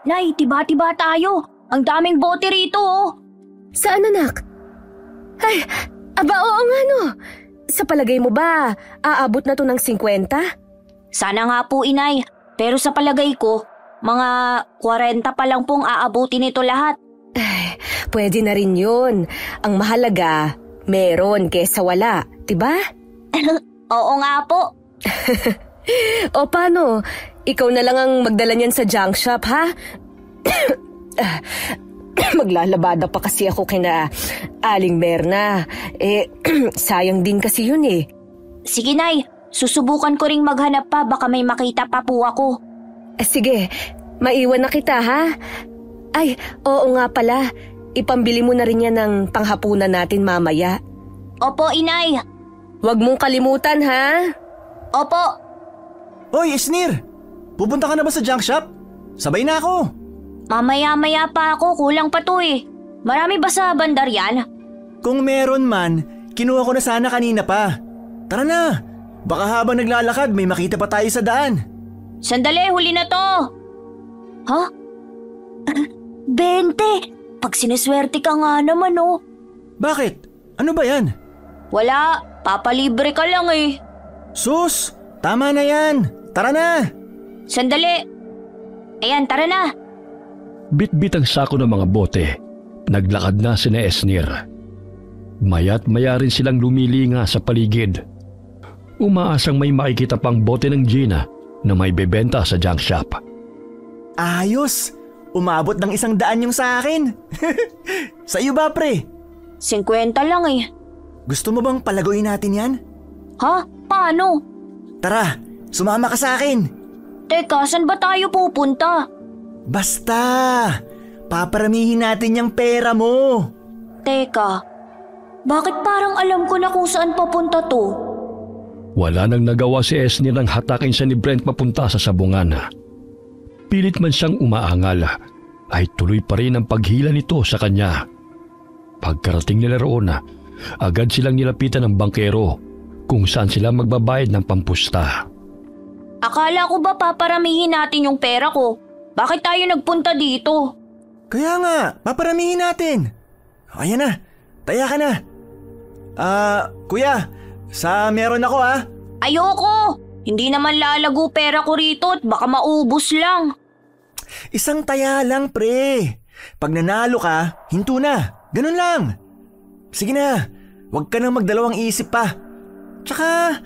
Nay, tiba-tiba tayo. Ang daming bote rito oh. Saan anak? Ay, aba oo nga no. Sa palagay mo ba, aabot na to ng 50? Sana nga po inay, pero sa palagay ko, mga 40 pa lang pong aabutin ito lahat. Ay, pwede na rin yun. Ang mahalaga, meron kesa wala, diba? Oo nga po. O paano? Ikaw na lang ang magdala niyan sa junk shop, ha? Maglalabada pa kasi ako kina Aling Merna. Sayang din kasi yun eh. Sige nay, susubukan ko ring maghanap pa, baka may makita pa po ako. Sige, maiwan na kita ha? Ay, oo nga pala. Ipambili mo na rin yan ng panghapunan natin mamaya. Opo inay. Huwag mong kalimutan ha? Opo. Hoy, Esnir! Pupunta ka na ba sa junk shop? Sabay na ako. Mamaya-maya pa ako, kulang pa to eh. Marami ba sa bandar yan? Kung meron man, kinuha ko na sana kanina pa. Tara na! Baka habang naglalakad may makita pa tayo sa daan. Sandali, huli na to! Ha? 20! Pag siniswerte ka nga naman oh. Bakit? Ano ba yan? Wala, papalibre ka lang eh. Sus! Tama na yan! Tara na! Sandali! Ayan, tara na! Bit-bit ang sako ng mga bote. Naglakad na sina Esnir. Maya't maya rin silang lumilinga sa paligid. Umaasang may makikita pang bote ng Gina na may bebenta sa junk shop. Ayos! Umabot ng 100 yung sa akin. Sa iyo ba, pre? 50 lang eh. Gusto mo bang palaguin natin yan? Ha? Paano? Tara, sumama ka sa akin. Teka, saan ba tayo pupunta? Basta! Paparamihin natin yung pera mo. Teka, bakit parang alam ko na kung saan papunta to? Wala nang nagawa si Esnir nang hatakin siya ni Brent papunta sa sabungan. Pilit man siyang umaangal, ay tuloy pa rin ang paghila nito sa kanya. Pagkarating nila roon, agad silang nilapitan ng bangkero kung saan sila magbabayad ng pampusta. Akala ko ba paparamihin natin yung pera ko? Bakit tayo nagpunta dito? Kaya nga, paparamihin natin. Ayan na, taya ka na. Kuya, meron ako ha? Ayoko! Hindi naman lalago pera ko rito at baka maubos lang. Isang taya lang, pre. Pag nanalo ka, hinto na. Ganun lang. Sige na, huwag ka nang magdalawang isip pa. Tsaka,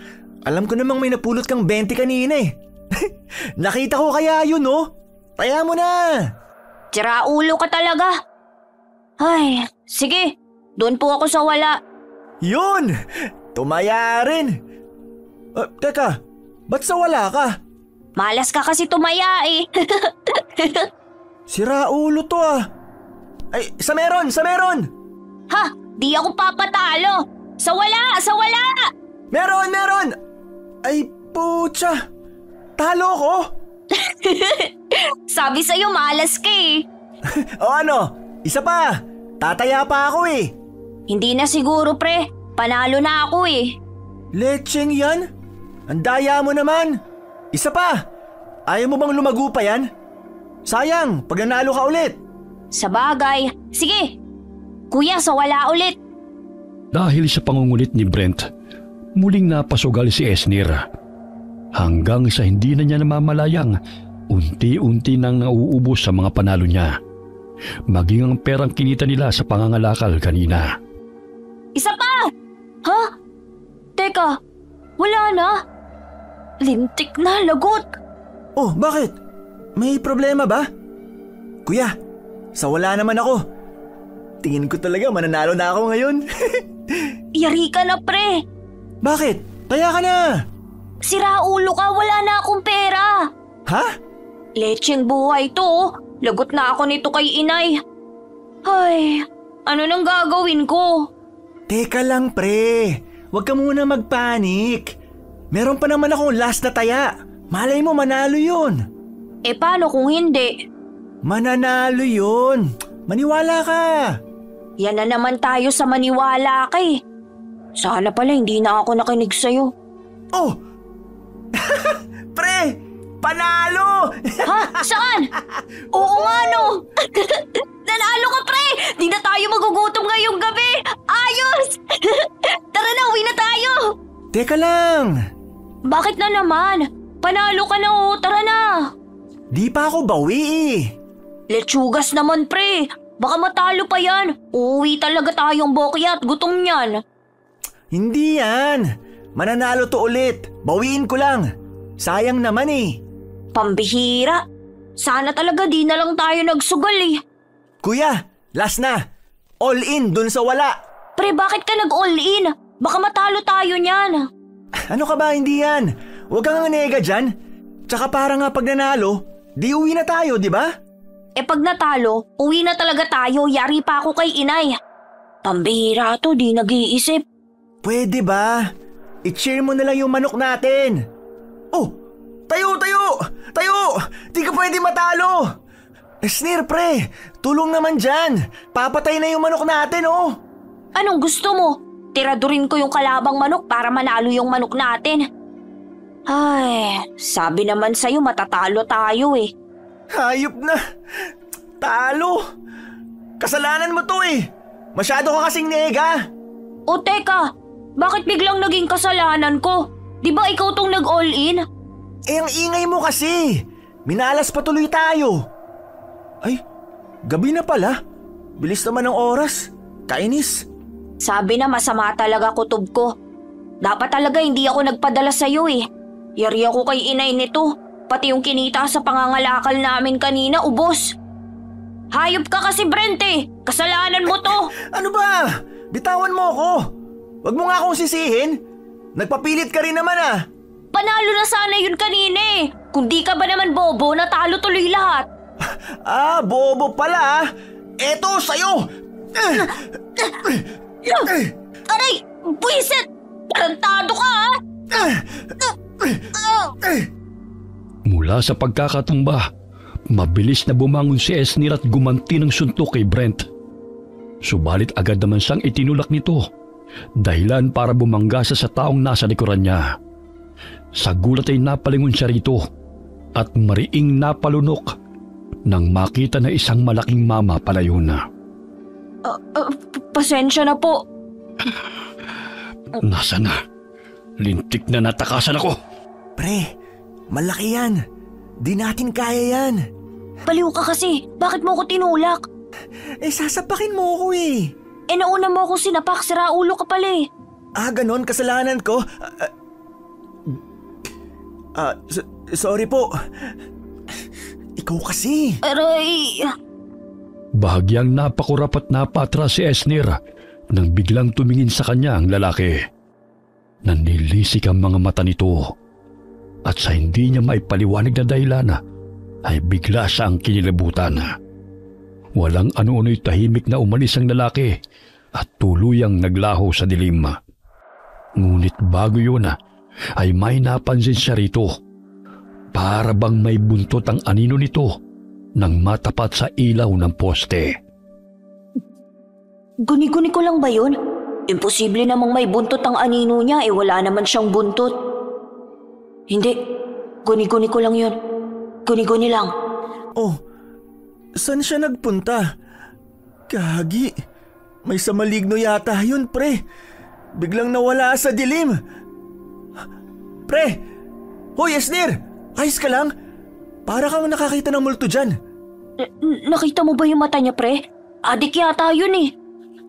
alam ko namang may napulot kang 20 kanina eh. Nakita ko kaya yun, no? Taya mo na. Tira ulo ka talaga. Ay, sige. Doon po ako sa wala. Yun! Tumaya rin. Teka, ba't sa wala ka? Malas ka kasi tumaya eh. Sira ulo to ah. Ay, sa meron! Ha? Di ako papatalo. Sa wala! Meron! Ay, putya. Talo ko? Sabi sa'yo malas ka eh. O ano? Isa pa. Tataya pa ako eh. Hindi na siguro pre. Panalo na ako eh. Lecheng yan? Ang daya mo naman. Isa pa. Ayaw mo bang lumago pa yan? Sayang, pag nanalo ka ulit. Sa bagay. Sige. Kuya, sa wala ulit. Dahil sa pangungulit ni Brent, muling napasugal si Esnir. Hanggang sa hindi na niya namamalayang, unti-unti nang nauubos sa mga panalo niya. Maging ang perang kinita nila sa pangangalakal kanina. Isa pa! Ha? Teka, wala na. Lintik na, lagot. Oh, bakit? May problema ba? Kuya, sa wala naman ako. Tingin ko talaga mananalo na ako ngayon. Yari ka na pre. Bakit? Taya ka na. Sira ulo ka, wala na akong pera. Ha? Lecheng buhay to oh. Lagot na ako nito kay inay. Ay, ano nang gagawin ko? Teka lang pre, huwag ka muna magpanik. Meron pa naman akong last na taya. Malay mo manalo yun. Eh paano kung hindi? Mananalo yun. Maniwala ka. Yan na naman tayo sa maniwala ka eh. Sana pala hindi na ako nakinig sa'yo. Oh! Pre! Panalo! Ha? Saan? Oo nga Nanalo ka, pre! Di na tayo magugutom ngayong gabi! Ayos! Tara na, uwi na tayo! Teka lang! Bakit na naman? Panalo ka na, oh. Tara na! Di pa ako bawi eh. Lechugas naman, pre. Baka matalo pa yan. Uuwi talaga tayong bokyat. Gutom yan. Hindi yan. Mananalo to ulit. Bawiin ko lang. Sayang naman eh. Pambihira. Sana talaga di na lang tayo nagsugal eh. Kuya, last na. All in dun sa wala. Pre, bakit ka nag-all in? Baka matalo tayo niyan. Ano ka ba, hindi yan? Huwag kang nega dyan. Tsaka para nga pag nanalo, di uwi na tayo, di ba? Pag natalo, uwi na talaga tayo. Yari pa ako kay inay. Pambihira to, di nag-iisip. Pwede ba? I-cheer mo na lang yung manok natin. Oh, tayo! Tayo! Di ka pwede matalo! Snir, pre, tulong naman dyan. Papatay na yung manok natin, oh. Anong gusto mo? Tiradurin ko yung kalabang manok para manalo yung manok natin. Ay, sabi naman sa'yo matatalo tayo eh. Hayop na. Talo. Kasalanan mo to eh. Masyado ka kasing nega. O teka, bakit biglang naging kasalanan ko? Di ba ikaw tong nag-all in? Ang ingay mo kasi. Minalas pa tuloy tayo. Ay, gabi na pala. Bilis naman ng oras. Kainis. Sabi na masama talaga kutob ko. Dapat talaga hindi ako nagpadala sa'yo eh. Yari ako kay inay nito. Pati yung kinita sa pangangalakal namin kanina, ubos. Hayop ka kasi, Brent eh. Kasalanan mo to. Ano ba? Bitawan mo ako. Wag mo nga akong sisihin. Nagpapilit ka rin naman ah. Panalo na sana yun kanina eh. Kung di ka ba naman bobo, natalo tuloy lahat. Bobo pala ah. Eto, sa'yo. Aray! Buisit! Tarantado ka ah! Mula sa pagkakatumba, mabilis na bumangon si Esnir at gumanti ng suntok kay Brent. Subalit agad naman siyang itinulak nito, dahilan para bumangga sa taong nasa likuran niya. Sa gulat ay napalingon siya rito at mariing napalunok nang makita na isang malaking mama palayo na. Pasensya na po. Nasa na? Lintik na natakasan ako. Pre, malaki yan. Di natin kaya yan. Baliw ka kasi. Bakit mo ko tinulak? Sasapakin mo ako eh. Nauna mo ako sinapak. Sira ulo ka pala eh. Ganon, kasalanan ko. Sorry po. Ikaw kasi. Aray. Bahagyang napakurap at napatras si Esnir nang biglang tumingin sa kanya ang lalaki. Nanlilisik ang mga mata nito at sa hindi niya maipaliwanag na dahilan ay bigla siyang kinilabutan. Walang ano-ano'y tahimik na umalis ang lalaki at tuluyang naglaho sa dilim. Ngunit bago yun ay may napansin siya rito. Para bang may buntot ang anino nito nang matapat sa ilaw ng poste. Guni-guni ko lang ba yun? Imposible namang may buntot ang anino niya wala naman siyang buntot. Hindi, guni-guni ko lang yun. Guni-guni lang. Oh, saan siya nagpunta? Gagi, may sa maligno yata yun, pre. Biglang nawala sa dilim. Pre! Hoy, Esnir! Ayos ka lang? Para kang nakakita ng multo dyan. Nakita mo ba yung mata niya, pre? Adik yata yun eh.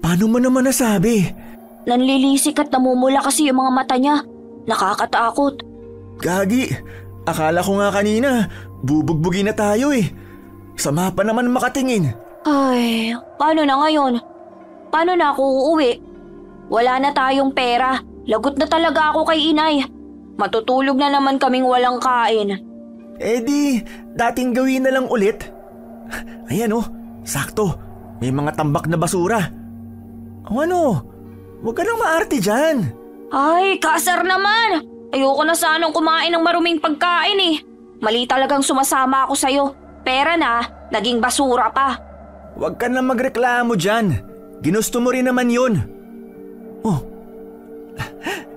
Paano mo naman nasabi? Nanlilisik at namumula kasi yung mga mata niya. Nakakatakot. Gagi, akala ko nga kanina, bubugbugin na tayo eh. Sama pa naman makatingin. Ay, paano na ngayon? Paano na ako uuwi? Wala na tayong pera. Lagot na talaga ako kay inay. Matutulog na naman kaming walang kain. Di, dating gawin na lang ulit. Ayan oh, sakto. May mga tambak na basura. Ano? Huwag ka nang maarte dyan. Ay, kasar naman. Ayoko na sanang kumain ng maruming pagkain eh. Mali talagang sumasama ako sa'yo. Pera na, naging basura pa. Huwag ka na magreklamo dyan. Ginusto mo rin naman yun. Oh,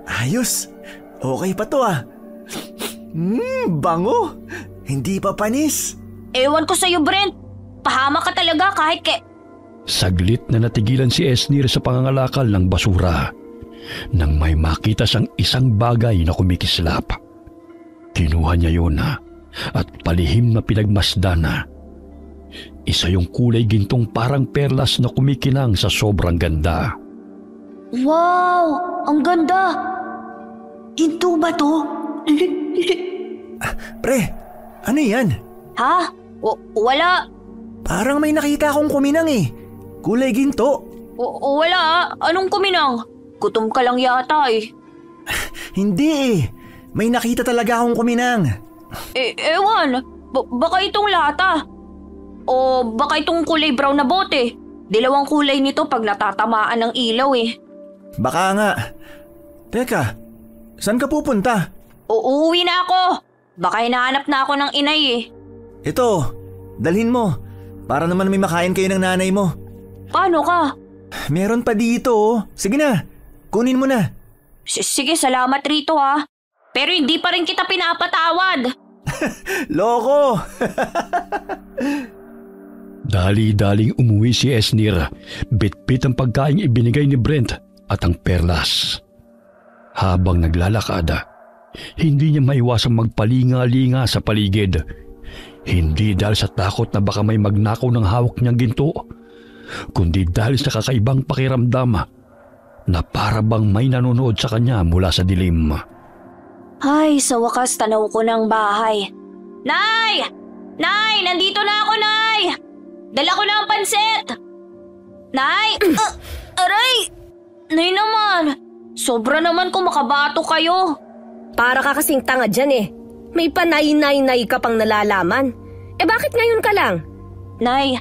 ayos. Okay pa to ah. Bango. Hindi pa panis. Ewan ko sa'yo, Brent. Napahama ka talaga kahit Saglit na natigilan si Esnir sa pangangalakal ng basura nang may makita siyang isang bagay na kumikislap. Kinuha niya yun at palihim na pinagmasdan. Isa yung kulay gintong parang perlas na kumikinang sa sobrang ganda. Wow! Ang ganda! Ginto ba to? Pre, ano yan? Ha? Wala. Parang may nakita akong kuminang eh. Kulay ginto. Wala. Anong kuminang? Gutom ka lang yata eh. Hindi eh. May nakita talaga akong kuminang. Ewan. Baka itong lata. O baka itong kulay brown na bote. Dilawang kulay nito pag natatamaan ng ilaw eh. Baka nga. Teka, saan ka pupunta? Uuwi na ako. Baka hinahanap na ako ng inay eh. Ito, dalhin mo. Para naman may makain kayo ng nanay mo. Paano ka? Meron pa dito oh. Sige na, kunin mo na. Sige, salamat rito ha. Pero hindi pa rin kita pinapatawad. Loko! Dali-daling umuwi si Esnir. Bit-bit ang pagkain ibinigay ni Brent at ang perlas. Habang naglalakad, hindi niya maiwasang magpalinga-linga sa paligid. Hindi dahil sa takot na baka may magnakaw ng hawak niyang ginto, kundi dahil sa kakaibang pakiramdam na para bang may nanonood sa kanya mula sa dilim. Ay, sa wakas tanaw ko ng bahay. Nay! Nay! Nandito na ako, Nay! Dala ko na ang pansit! Nay! Aray! Nay naman! Sobra naman kung makabato kayo. Para ka kasing tanga dyan eh. May panay-nay-nay ka pang nalalaman. Bakit ngayon ka lang? Nay,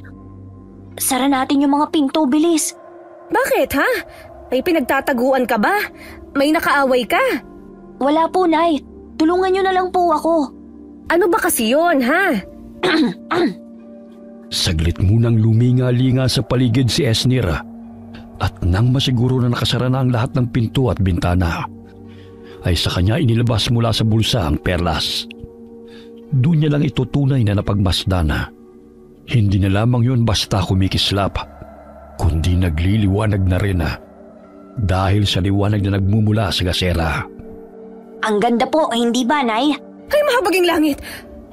sara natin yung mga pinto, bilis. Bakit ha? May pinagtataguan ka ba? May nakaaway ka? Wala po, Nay. Tulungan niyo na lang po ako. Ano ba kasi yun, ha? Saglit munang luminga-linga sa paligid si Esnir at nang masiguro na nakasara na ang lahat ng pinto at bintana, ay sa kanya inilabas mula sa bulsa ang perlas. Doon niya lang itutunay na napagmasdan. Hindi na lamang yun basta kumikislap, kundi nagliliwanag na rin dahil sa liwanag na nagmumula sa gasera. Ang ganda po, hindi ba, Nay? Ay, mahabaging langit!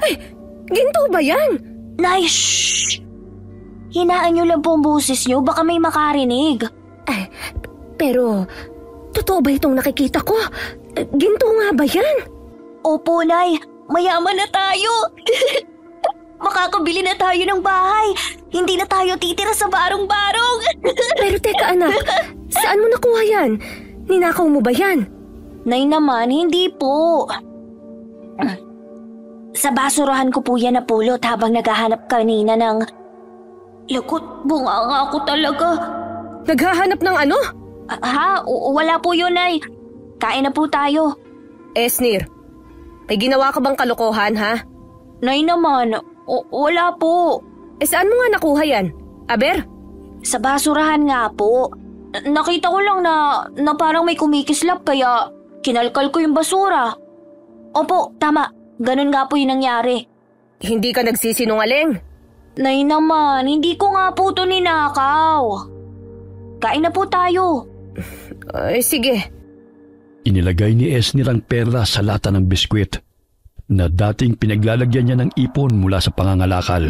Ay, ginto ba yan? Nay, shhh! Hinaan niyo lang po ang boses niyo, baka may makarinig. Pero, totoo ba itong nakikita ko? Ginto nga ba yan? Opo, Nay. Mayaman na tayo. Makakabili na tayo ng bahay. Hindi na tayo titira sa barong-barong. Pero teka anak, saan mo nakuha yan? Ninakaw mo ba yan? Nay naman, hindi po. Sa basurahan ko po yan napulot habang naghahanap kanina ng... Lagot, bunganga ako talaga. Naghahanap ng ano? Wala po yun, Nay. Kain na po tayo. Esnir, may ginawa ka bang kalokohan, ha? Nay naman, wala po. Saan mo nga nakuha yan? Aber? Sa basurahan nga po. Nakita ko lang na parang may kumikislap kaya kinalkal ko yung basura. Opo, tama. Ganun nga po yung nangyari. Hindi ka nagsisinungaling? Nay naman, hindi ko nga po ito ninakaw. Kain na po tayo. Ay, sige. Inilagay ni Esnir ang perla sa lata ng biskwit na dating pinaglalagyan niya ng ipon mula sa pangangalakal.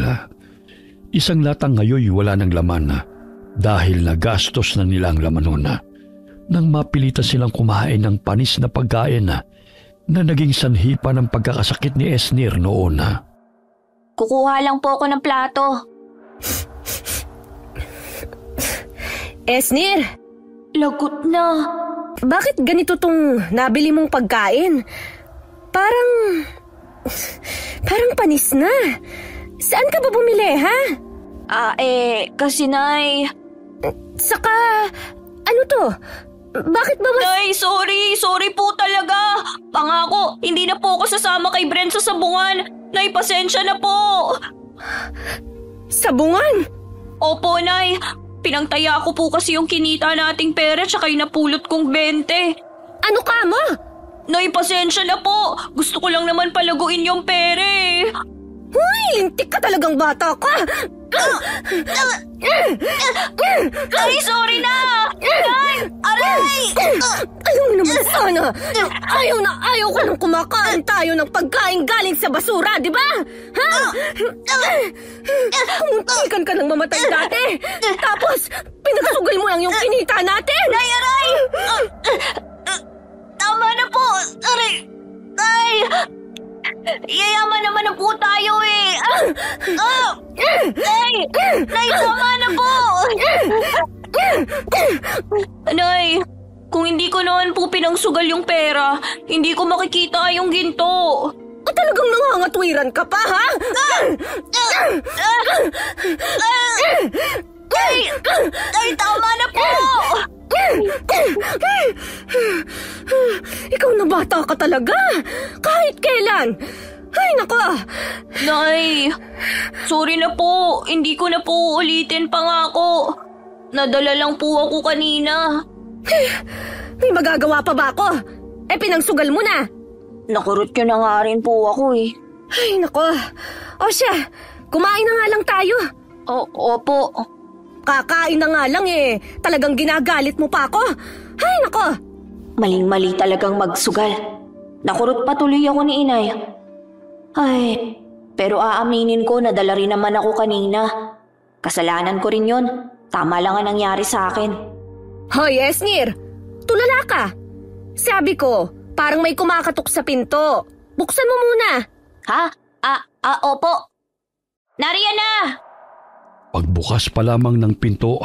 Isang latang ngayoy wala ng laman dahil nagastos na nila ang laman nun. Nang mapilitan silang kumain ng panis na pagkain na naging sanhi pa ng pagkakasakit ni Esnir noon. Kukuha lang po ako ng plato. Esnir! Lagot na. Bakit ganito tong nabili mong pagkain? Parang panis na. Saan ka ba bumili, ha? Kasi Nay... Saka, ano to? Bakit ba Nay, sorry po talaga. Pangako, hindi na po ako sasama kay Brent sa sabungan. Nay, pasensya na po. Sabungan? Opo, Nay. Pinangtaya ko po kasi yung kinita nating pera tsaka yung napulot kong 20. Ano ka mo? Nay, pasensya na po. Gusto ko lang naman palaguin yung pera eh. Huy, lintik ka talagang bata ka. Ay, sorry na! Nay! Aray! Ayaw mo naman sana. Ayaw ko nang kumakain tayo ng pagkain galing sa basura, di ba? Ha? Kumuntikan ka nang mamatay dati. Tapos, pinagsugal mo lang yung kinita natin. Nay, aray! Tama na po! Aray! Ay! Yayaman naman na po tayo eh! Nay! Nay, tama na po! Nay, kung hindi ko naman po pinangsugal yung pera, hindi ko makikita yung ginto. Talagang nangangatwiran ka pa, ha? Ay, tama na po! Ikaw na bata ka talaga. Kahit kailan. Ay, nako. Nay, sorry na po. Hindi ko na po ulitin pa nga ako. Nadala lang po ako kanina. May magagawa pa ba ako? Pinangsugal mo na. Nakurot ka na nga rin po ako eh. Ay, nako. O siya, kumain na nga lang tayo. Opo. Kakain na nga lang eh. Talagang ginagalit mo pa ako. Ay, nako. Maling-mali talagang magsugal. Nakurot pa tuloy ako ni inay. Ay, pero aaminin ko na dala rin naman ako kanina. Kasalanan ko rin yun. Tama lang ang nangyari sa akin. Hoy, Esnir. Tulala ka. Sabi ko, parang may kumakatok sa pinto. Buksan mo muna. Ha? Opo. Nariyan na! Pagbukas pa lamang ng pinto,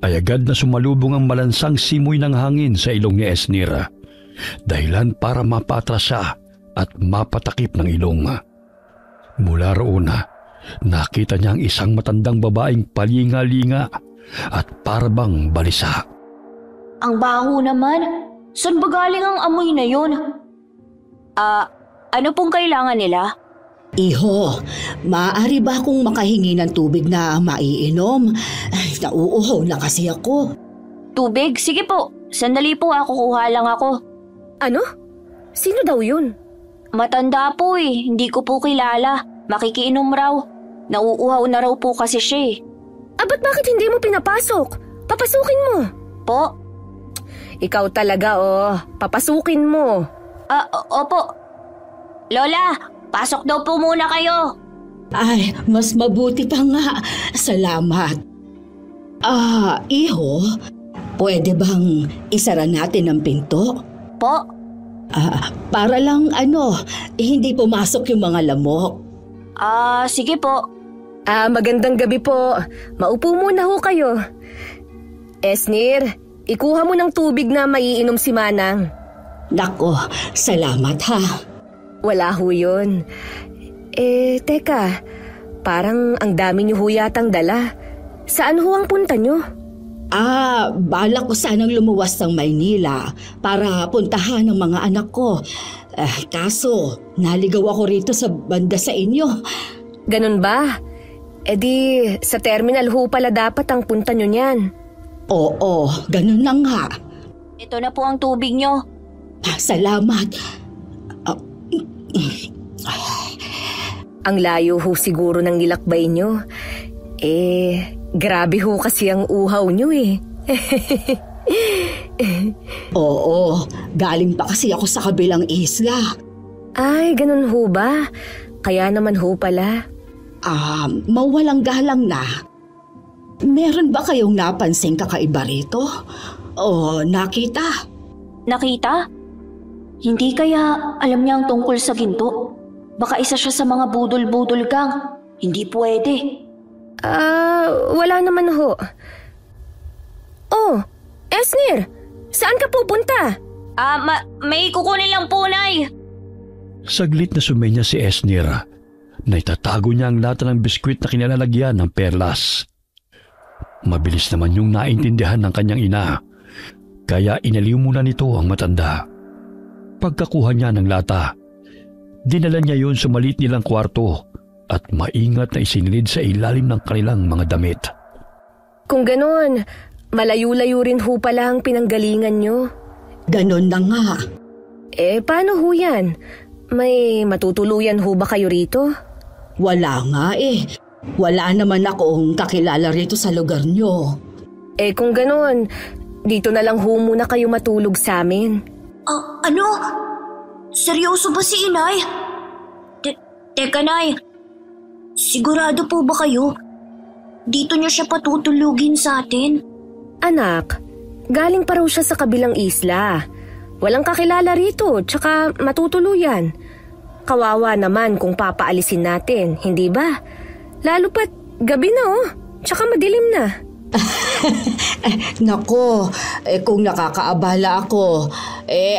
ay agad na sumalubong ang malansang simoy ng hangin sa ilong ni Esnir. Dahilan para mapatras siya at mapatakip ng ilong. Mula roon, nakita niya ang isang matandang babaeng palinga-linga at parabang balisa. Ang baho naman. Saan ba galing ang amoy na yun? Ano pong kailangan nila? Iho, maaari ba akong makahingi ng tubig na maiinom? Ay, nauuhaw na kasi ako. Tubig? Sige po. Sandali po, kukuha lang ako. Ano? Sino daw yun? Matanda po eh. Hindi ko po kilala. Makikiinom raw. Nauuhaw na raw po kasi siya eh. Ba't bakit hindi mo pinapasok? Papasukin mo. Po? Ikaw talaga papasukin mo. Opo. Lola, pasok daw po muna kayo. Ay, mas mabuti pa nga. Salamat. Iho, pwede bang isara natin ang pinto? Po? Para lang hindi pumasok yung mga lamok. Sige po. Magandang gabi po. Maupo muna ho kayo. Esnir, ikuha mo ng tubig na maiinom si Manang. Nako, salamat ha. Wala ho yun. Teka, parang ang dami niyo ho yatang dala. Saan ho ang punta niyo? Balak ko sanang lumuwas ng Maynila para puntahan ng mga anak ko. Kaso, naligaw ako rito sa banda sa inyo. Ganun ba? Di, sa terminal ho pala dapat ang punta niyo niyan. Oo, ganun na nga. Ito na po ang tubig niyo. Salamat. Ang layo ho siguro ng nilakbay niyo. Grabe ho kasi ang uhaw niyo eh. Oo, galing pa kasi ako sa kabilang isla. Ay, ganun ho ba? Kaya naman ho pala. Mawalang galang na. Meron ba kayong napansing kakaiba rito? O nakita? Nakita? Hindi kaya alam niya ang tungkol sa ginto? Baka isa siya sa mga budol-budol gang. Hindi pwede. Wala naman ho. Oh, Esnir, saan ka pupunta? May kukunin lang po, Nay. Saglit na sumenya si Esnir na itatago niya ang lata ng biskwit na kinalalagyan ng perlas. Mabilis naman yung naintindihan ng kanyang ina, kaya inaliw muna nito ang matanda. Pagkakuha niya ng lata, dinala niya yun sa maliit nilang kwarto at maingat na isinilid sa ilalim ng kanilang mga damit. Kung ganon, malayo-layo rin ho pala ang pinanggalingan nyo. Ganon na nga. Paano ho yan? May matutuluyan ho ba kayo rito? Wala nga Wala naman akong kakilala rito sa lugar nyo. Kung gano'n, dito na lang ho muna kayo matulog sa amin. Ano? Seryoso ba si inay? Teka, Nay. Sigurado po ba kayo? Dito niyo siya patutulugin sa atin? Anak, galing pa raw siya sa kabilang isla. Walang kakilala rito, tsaka matutuluyan. Kawawa naman kung papaalisin natin, hindi ba? Lalo pat gabi na tsaka madilim na. Nako, kung nakakaabala ako,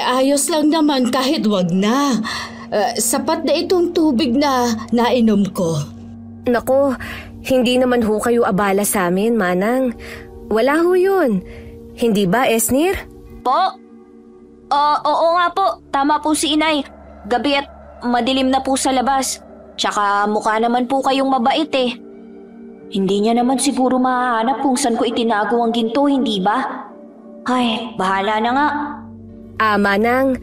ayos lang naman kahit wag na. Sapat na itong tubig na nainom ko. Nako, hindi naman ho kayo abala sa amin, Manang. Wala ho yun. Hindi ba, Esnir? Po? Oo nga po. Tama po si inay. Gabi at madilim na po sa labas. Tsaka mukha naman po kayong mabait eh. Hindi niya naman siguro mahahanap kung saan ko itinago ang ginto, hindi ba? Ay, bahala na nga. Manang,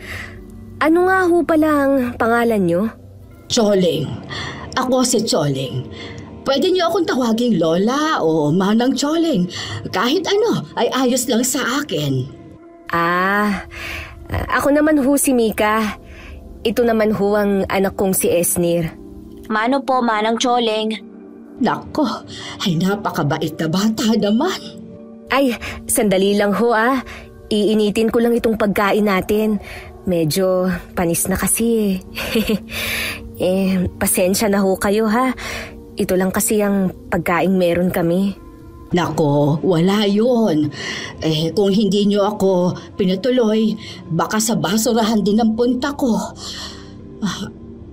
ano nga ho pala ang pangalan nyo? Choling. Ako si Choling. Pwede niyo akong tawaging Lola o Manang Choling. Kahit ano ay ayos lang sa akin. Ako naman ho si Mika. Ito naman ho ang anak kong si Esnir. Mano po, Manang Choling? Nako, ay napakabait na bata naman. Ay, sandali lang ho Iinitin ko lang itong pagkain natin. Medyo panis na kasi pasensya na ho kayo ha. Ito lang kasi ang pagkain meron kami. Nako, wala yun. Kung hindi niyo ako pinatuloy, baka sa basurahan din ang punta ko.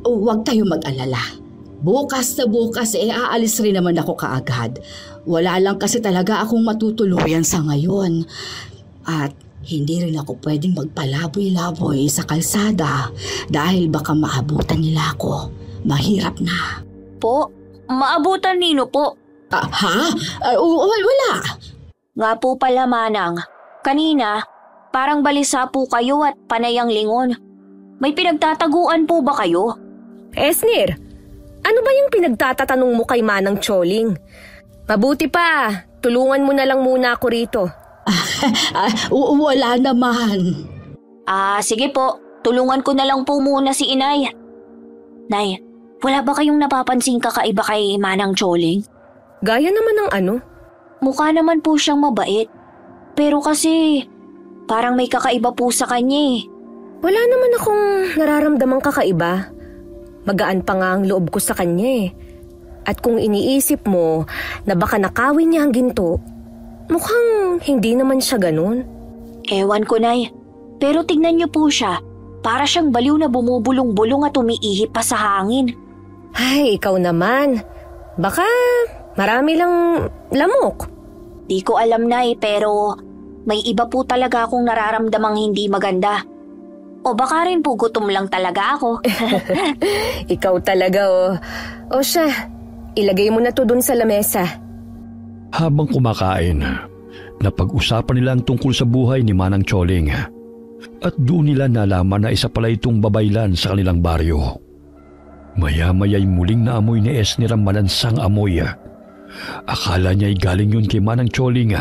Huwag kayo mag-alala. Bukas na bukas, aalis rin naman ako kaagad. Wala lang kasi talaga akong matutuluyan sa ngayon. At hindi rin ako pwedeng magpalaboy-laboy sa kalsada dahil baka maabutan nila ako. Mahirap na. Po? Maabutan nino po? Wala. Nga po pala, Manang. Kanina, parang balisa po kayo at panayang lingon. May pinagtataguan po ba kayo? Esnir, ano ba yung pinagtatatanong mo kay Manang Choling? Mabuti pa, tulungan mo na lang muna ako rito. Wala naman. Sige po. Tulungan ko na lang po muna si inay. Nay, wala ba kayong napapansing kakaiba kay Manang Choling? Gaya naman ng ano? Mukha naman po siyang mabait. Pero kasi, parang may kakaiba po sa kanya eh. Wala naman akong nararamdamang kakaiba. Magaan pa nga ang loob ko sa kanya eh. At kung iniisip mo na baka nakawin niya ang ginto, mukhang hindi naman siya ganun. Ewan ko, Nay. Pero tignan niyo po siya. Para siyang baliw na bumubulong-bulong at umiihip pa sa hangin. Ay, ikaw naman. Baka marami lang lamok. Di ko alam, Nay, pero may iba po talaga akong nararamdamang hindi maganda. O baka rin po gutom lang talaga ako. Ikaw talaga O siya, ilagay mo na to dun sa lamesa. Habang kumakain, napag-usapan nila ang tungkol sa buhay ni Manang Choling. At doon nila nalaman na isa pala itong babaylan sa kanilang baryo. Maya-maya'y muling naamoy ni Esnir ang malansang amoy. Akala niya'y galing yun kay Manang Choling.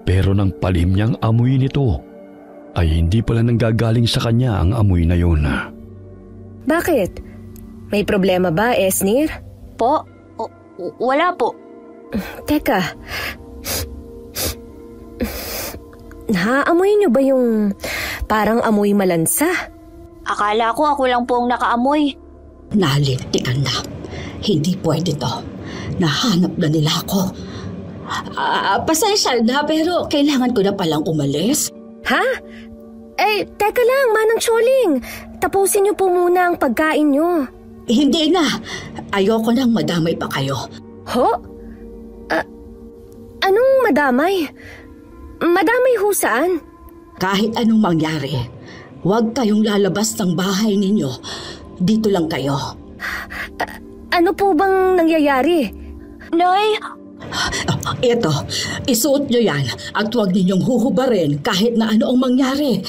Pero nang palim niyang amoy nito, ay hindi pala nanggagaling sa kanya ang amoy na yun. Bakit? May problema ba, Esnir? Po? Wala po. Teka. Naaamoy niyo ba yung parang amoy malansa? Akala ko ako lang po ang nakaamoy. Nalintikan na. Hindi pwede to. Nahanap na nila ako. Pasensya na pero kailangan ko na palang umalis. Ha? Teka lang, Manang Choling. Tapusin niyo po muna ang pagkain niyo. Hindi na. Ayoko nang madamay pa kayo. Ho? Anong madamay? Madamay ho saan? Kahit anong mangyari, huwag kayong lalabas ng bahay ninyo. Dito lang kayo. Ano po bang nangyayari? Nay! Ito, isuot nyo yan at huwag ninyong huhubarin kahit na ano ang mangyari.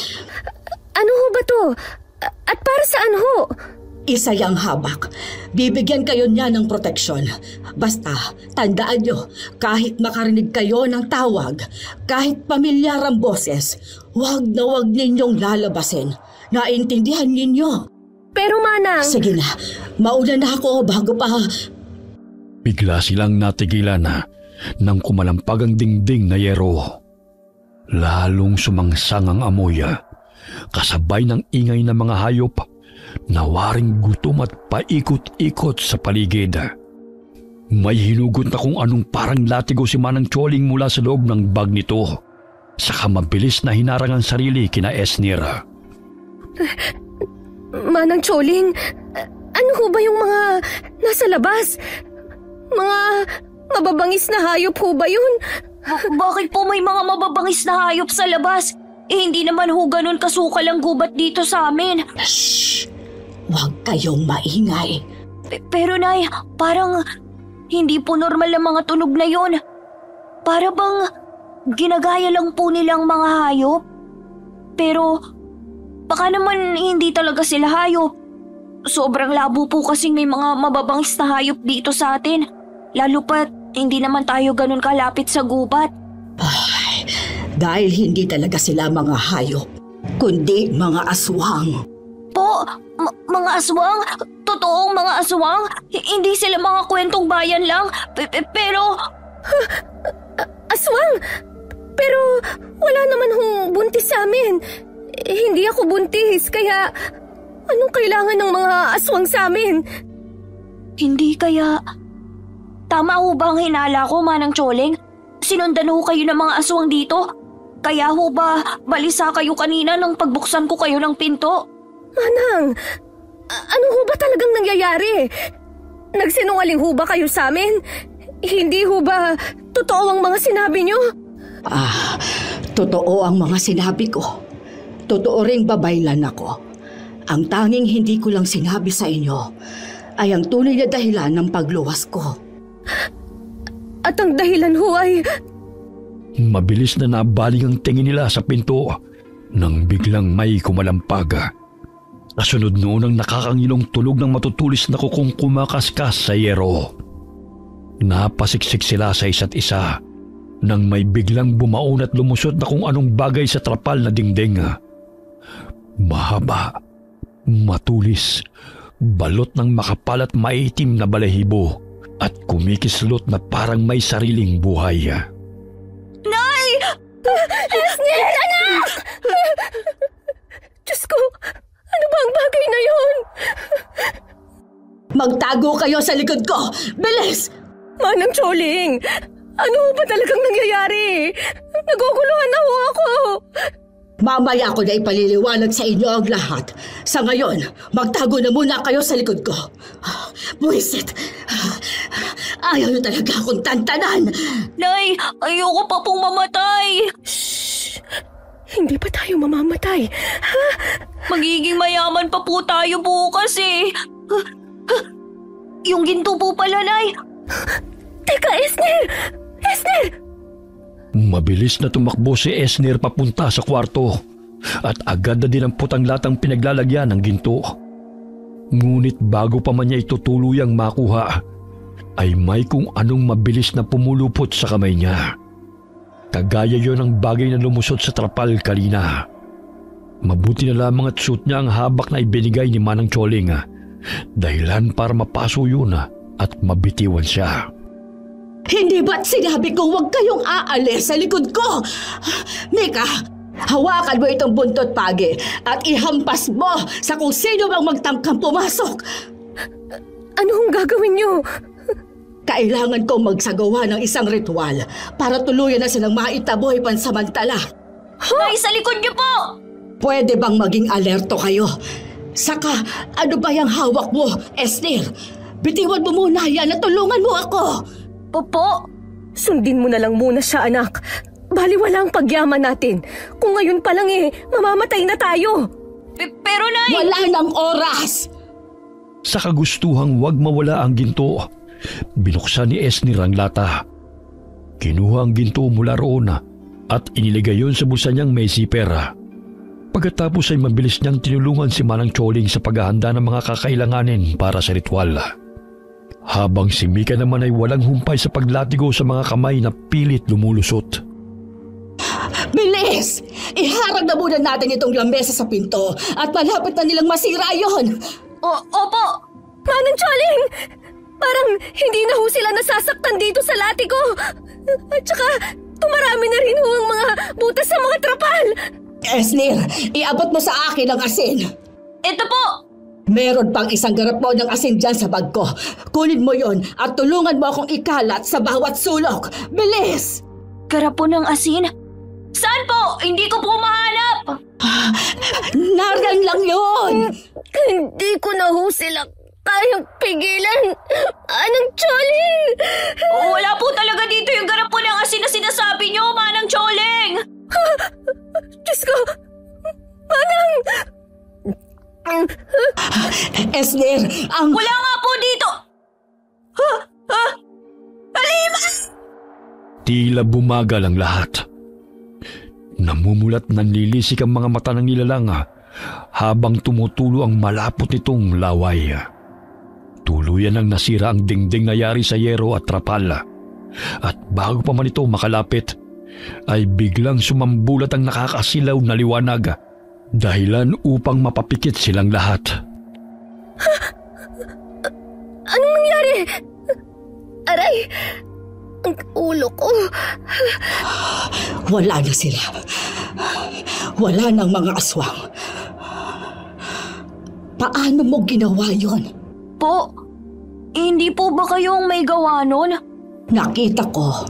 Ano ho ba to? At para saan ho? Isa yang habak. Bibigyan kayo niya ng proteksyon. Basta, tandaan nyo, kahit makarinig kayo ng tawag, kahit pamilyar ang boses, huwag ninyong lalabasin. Naintindihan ninyo? Pero Manang... Sige na, mauna na ako bago pa... Bigla silang natigilan nang kumalampag ang dingding na yero. Lalong sumangsang ang amoy, kasabay ng ingay ng mga hayop na waring gutom at paikot-ikot sa paligid. May hinugot na kung anong parang latigo si Manang Choling mula sa loob ng bag nito. Saka mabilis na hinarang ang sarili kina Esnir. Manang Choling, ano ho ba yung mga nasa labas? Mga mababangis na hayop ho ba yun? Bakit po may mga mababangis na hayop sa labas? Hindi naman ho ganun kasukal ang gubat dito sa amin. Shh! Huwag kayong maingay. Pero Nay, parang hindi po normal ang mga tunog na yon. Para bang ginagaya lang po nilang mga hayop. Pero baka naman hindi talaga sila hayop. Sobrang labo po kasing may mga mababangis na hayop dito sa atin. Lalo pat hindi naman tayo ganun kalapit sa gubat. Ay, dahil hindi talaga sila mga hayop, kundi mga aswang. Po, mga aswang? Totoong mga aswang? Hindi sila mga kwentong bayan lang? Pero... Aswang? Pero wala naman hong buntis sa amin. Hindi ako buntis, kaya anong kailangan ng mga aswang sa amin? Hindi kaya... Tama ho ba ang hinala ko, Manang Choling? Sinundan ho kayo ng mga aswang dito? Kaya ho ba balisa kayo kanina nang pagbuksan ko kayo ng pinto? Manang, ano ho ba talagang nangyayari? Nagsinungaling ho ba kayo sa amin? Hindi ho ba totoo ang mga sinabi niyo? Totoo ang mga sinabi ko. Totoo ring babaylan ako. Ang tanging hindi ko lang sinabi sa inyo ay ang tunay na dahilan ng pagluwas ko. At ang dahilan ho ay... Mabilis na nabaling ang tingin nila sa pinto nang biglang may kumalampag. Kasunod noon ang nakakangilong tunog ng matutulis na kukong kumakaskas sa yero. Napasiksik sila sa isa't isa nang may biglang bumaon at lumusot na kung anong bagay sa trapal na dingding. Mahaba, matulis, balot ng makapal at maitim na balahibo at kumikislot na parang may sariling buhay. Nay! Esnir, anak! Diyos ko, ano ba ang bagay na yon? Magtago kayo sa likod ko! Bilis! Manang Choling, ano ba talagang nangyayari? Naguguluhan na ho ako. Mamaya ko na ipaliliwanag sa inyo ang lahat. Sa ngayon, magtago na muna kayo sa likod ko. Buwisit! Ayaw niyo talaga akong tantanan! Nay, ayoko pa pong mamatay! Shh! Hindi pa tayo mamamatay. Ha? Magiging mayaman pa po tayo bukas eh. Yung ginto po pala, Nay. Teka, Esnir! Esnir! Mabilis na tumakbo si Esnir papunta sa kwarto at agad na dinampot ang latang pinaglalagyan ng ginto. Ngunit bago pa man niya ito tuluyang makuha, ay may kung anong mabilis na pumulupot sa kamay niya. Kagaya yon ng bagay na lumusot sa trapal kanina. Mabuti na lamang at suit niya ang habak na ibinigay ni Manang Choling, dahilan para mapaso yun at mabitiwan siya. Hindi ba't sinabi ko huwag kayong aalis sa likod ko? Mika, hawakan mo itong buntot pagi at ihampas mo sa kung sino bang magtangkang pumasok. Ano hong gagawin niyo? Kailangan kong magsagawa ng isang ritual para tuluyan na silang maitaboy pansamantala. Nay, sa likod niyo po! Pwede bang maging alerto kayo? Saka, ano ba yung hawak mo, Esnir? Bitiwan mo muna yan at tulungan mo ako. Popo? Sundin mo na lang muna siya, anak. Baliwala ang pagyaman natin. Kung ngayon pa lang mamamatay na tayo. Pero Nay... Wala nang oras! Sa kagustuhang wag mawala ang ginto, binuksan ni Esnir ang lata. Kinuha ang ginto mula roon at iniligay yon sa bulsa niyang may zipper. Pagkatapos ay mabilis niyang tinulungan si Manang Choling sa paghahanda ng mga kakailanganin para sa ritual. Habang si Mika naman ay walang humpay sa paglatigo sa mga kamay na pilit lumulusot. Bilis! Iharag na muna natin itong lamesa sa pinto at malapit na nilang masira yon. Opo! Manang Choling! Parang hindi na ho sila nasasaktan dito sa latigo. At saka, tumarami na rin ho ang mga butas sa mga trapal. Esnir, iabot mo sa akin ang asin. Ito po! Meron pang isang garapon ng asin dyan sa bag ko. Kunin mo yon at tulungan mo akong ikalat sa bawat sulok. Bilis! Garapon ng asin? Saan po? Hindi ko po mahanap! Nariyan lang yon! Hindi ko na ho sila kayang pigilan. Manang Choling! Wala po talaga dito yung garapon ng asin na sinasabi niyo, Manang Choling! Diyos ko! Manang! Esnir, ang... Wala nga po dito! Halima! Tila bumagal ang lahat. Namumulat nanlilisik ang mga mata ng nilalang habang tumutulo ang malapot nitong laway. Tuluyan ang nasira ang dingding na yari sa yero at trapal. At bago pa man ito makalapit, ay biglang sumambulat ang nakakasilaw na liwanag, dahilan upang mapapikit silang lahat. Anong nangyari? Aray! Ang ulo ko. Wala na sila. Wala nang mga aswang. Paano mo ginawa yon? Po, hindi po ba kayong may gawa nun? Nakita ko.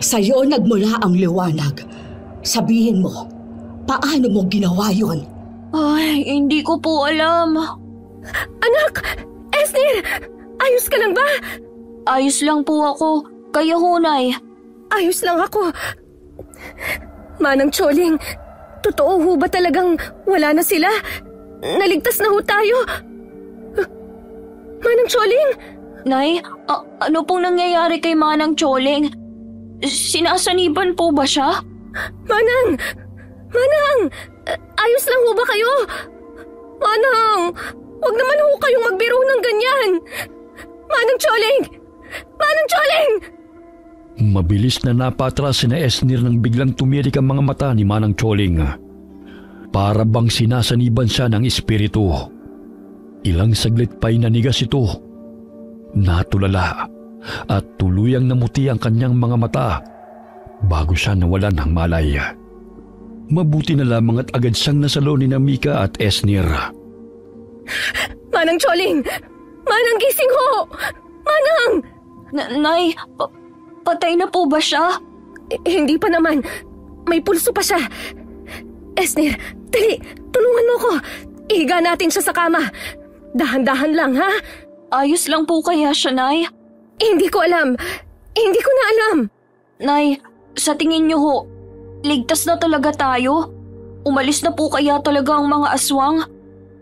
Sa'yo nagmula ang liwanag. Sabihin mo, paano mo ginawa yon? Ay, hindi ko po alam. Anak! Esnir! Ayos ka lang ba? Ayos lang po ako. Kaya hunay. Ayos lang ako. Manang Choling, totoo ho ba talagang wala na sila? Naligtas na ho tayo? Manang Choling? Nay, ano pong nangyayari kay Manang Choling? Sinasaniban po ba siya? Manang! Manang! Ayos lang ho ba kayo? Manang! Huwag naman ho kayong magbiro ng ganyan! Manang Choling! Manang Choling! Mabilis na napatras si Esnir nang biglang tumirik ang mga mata ni Manang Choling. Para bang sinasaniban siya ng espiritu. Ilang saglit pa'y nanigas ito. Natulala at tuluyang namuti ang kanyang mga mata bago siya nawalan ng malay. Mabuti na lamang at agad siyang nasalo ni Mika at Esnir. Manang Choling! Manang gising ho! Manang! Nay, patay na po ba siya? Hindi pa naman. May pulso pa siya. Esnir, dali, tulungan mo ko. Ihiga natin siya sa kama. Dahan-dahan lang, ha? Ayos lang po kaya siya, Nay? Hindi ko alam. Hindi ko na alam. Nay, sa tingin niyo ho, ligtas na talaga tayo? Umalis na po kaya talaga ang mga aswang?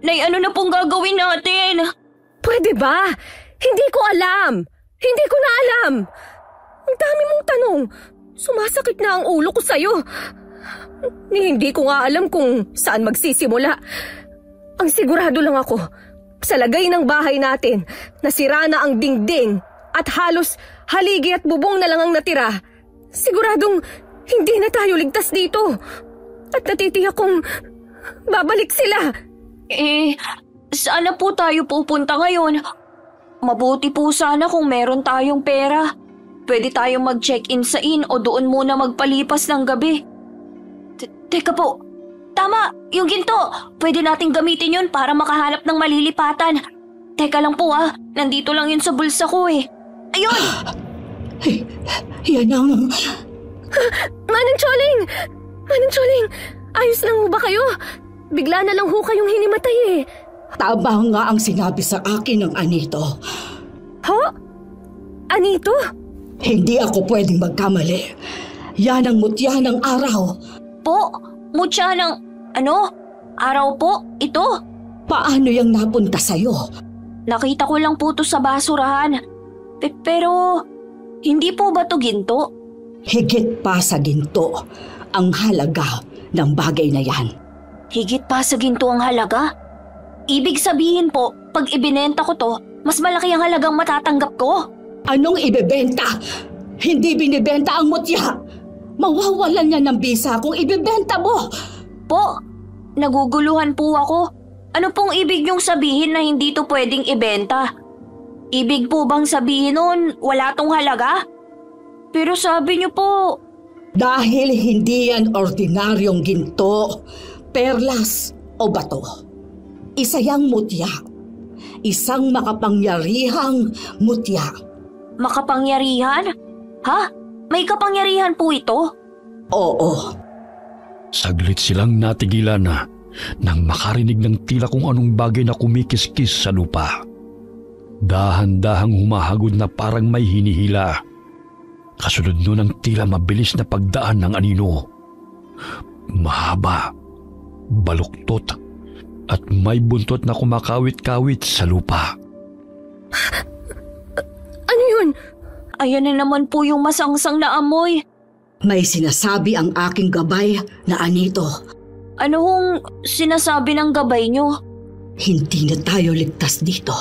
Nay, ano na pong gagawin natin? Pwede ba? Hindi ko alam. Hindi ko na alam. Ang dami mong tanong. Sumasakit na ang ulo ko sa'yo. Hindi ko nga alam kung saan magsisimula. Ang sigurado lang ako, sa lagay ng bahay natin, nasira na ang dingding at halos haligi at bubong na lang ang natira. Siguradong hindi na tayo ligtas dito. At natitiyak kong babalik sila. Saan na po tayo pupunta ngayon? Mabuti po sana kung meron tayong pera. Pwede tayong mag-check-in sa inn o doon muna magpalipas ng gabi. Teka po, tama, yung ginto. Pwede nating gamitin yun para makahanap ng malilipatan. Teka lang po nandito lang yun sa bulsa ko eh. Ayun! Yan ang... Manang Choling! Manang Choling, ayos lang ho ba kayo? Bigla na lang ho kayong hinimatay eh. Tama nga ang sinabi sa akin ng anito. Ho? Anito? Hindi ako pwedeng magkamali. Yan ang mutya ng araw. Po, mutya ng... Araw po? Ito? Paano yung napunta sa'yo? Nakita ko lang po to sa basurahan. Pero, hindi po ba to ginto? Higit pa sa ginto ang halaga ng bagay na yan. Higit pa sa ginto ang halaga? Ibig sabihin po, pag ibinenta ko to, mas malaki ang halagang matatanggap ko. Anong ibebenta? Hindi binibenta ang mutya. Mawawalan niya ng bisa kung ibebenta mo. Po, naguguluhan po ako. Ano pong ibig niyong sabihin na hindi to pwedeng ibenta? Ibig po bang sabihin nun, wala tong halaga? Pero sabi niyo po... Dahil hindi yan ordinaryong ginto, perlas o bato. Isa yang mutya. Isang makapangyarihang mutya. Makapangyarihan? Ha? May kapangyarihan po ito? Oo. Saglit silang natigilan nang makarinig ng tila kung anong bagay na kumikiskis sa lupa. Dahan-dahang humahagod na parang may hinihila. Kasunod nun ang tila mabilis na pagdaan ng anino. Mahaba, baluktot, at may buntot na kumakawit-kawit sa lupa. Ano yun? Ayan na naman po yung masangsang na amoy. May sinasabi ang aking gabay na anito. Ano hong sinasabi ng gabay niyo? Hindi na tayo ligtas dito.